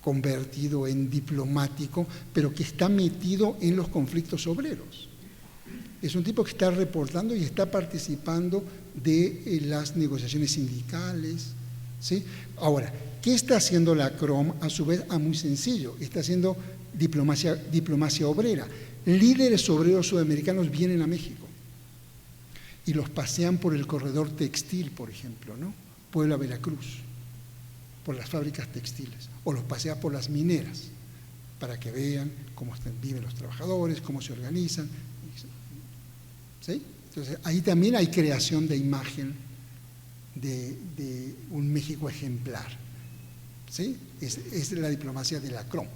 convertido en diplomático, pero que está metido en los conflictos obreros. Es un tipo que está reportando y está participando de las negociaciones sindicales, ¿sí? Ahora, ¿qué está haciendo la CROM? A su vez, muy sencillo, está haciendo diplomacia obrera. Líderes obreros sudamericanos vienen a México y los pasean por el corredor textil, por ejemplo, ¿no? Puebla, Veracruz, por las fábricas textiles, o los pasea por las mineras, para que vean cómo viven los trabajadores, cómo se organizan, ¿sí? Entonces, ahí también hay creación de imagen de un México ejemplar, ¿sí? Es la diplomacia de la CROM,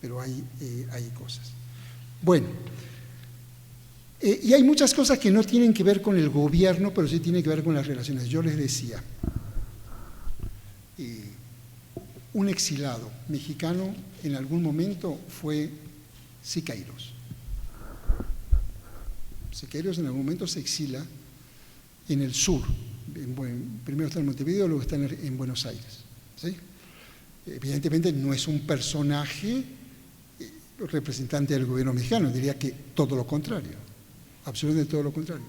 pero hay cosas. Bueno, y hay muchas cosas que no tienen que ver con el gobierno, pero sí tienen que ver con las relaciones. Yo les decía, un exilado mexicano en algún momento fue Siqueiros. Siqueiros en algún momento se exila en el sur, primero está en Montevideo, luego está en Buenos Aires, ¿sí? Evidentemente no es un personaje representante del gobierno mexicano, diría que todo lo contrario, absolutamente todo lo contrario.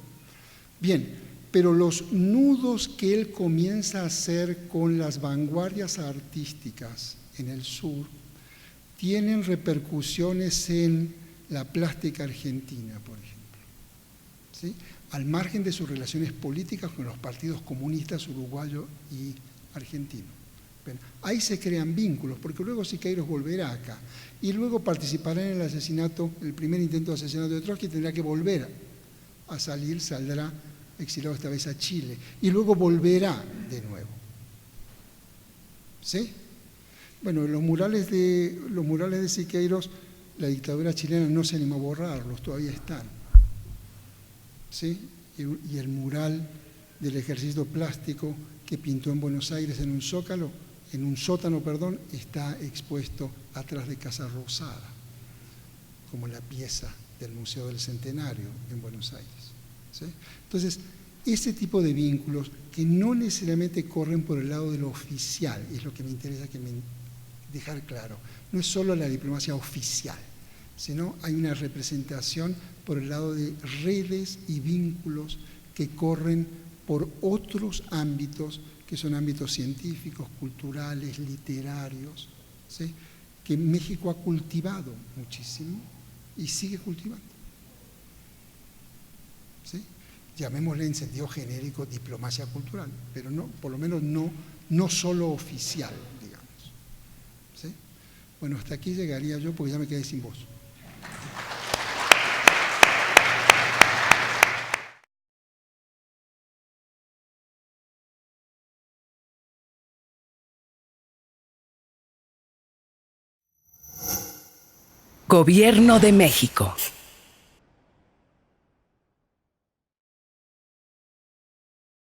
Bien, pero los nudos que él comienza a hacer con las vanguardias artísticas en el sur tienen repercusiones en la plástica argentina, por ejemplo, ¿sí? Al margen de sus relaciones políticas con los partidos comunistas uruguayo y argentino. Bueno, ahí se crean vínculos, porque luego Siqueiros volverá acá y luego participará en el asesinato, el primer intento de asesinato de Trotsky, tendrá que volver a salir, saldrá exilado esta vez a Chile, y luego volverá de nuevo. ¿Sí? Bueno, los murales de Siqueiros, la dictadura chilena no se animó a borrarlos, todavía están. ¿Sí? Y el mural del ejercicio plástico que pintó en Buenos Aires en un sótano, está expuesto atrás de Casa Rosada, como la pieza del Museo del Centenario en Buenos Aires. ¿Sí? Entonces, ese tipo de vínculos que no necesariamente corren por el lado de lo oficial, es lo que me interesa dejar claro. No es solo la diplomacia oficial, sino hay una representación por el lado de redes y vínculos que corren por otros ámbitos, que son ámbitos científicos, culturales, literarios, ¿sí? Que México ha cultivado muchísimo y sigue cultivando. ¿Sí? Llamémosle en sentido genérico diplomacia cultural, pero no, por lo menos no solo oficial, digamos. ¿Sí? Bueno, hasta aquí llegaría yo porque ya me quedé sin voz. Gobierno de México.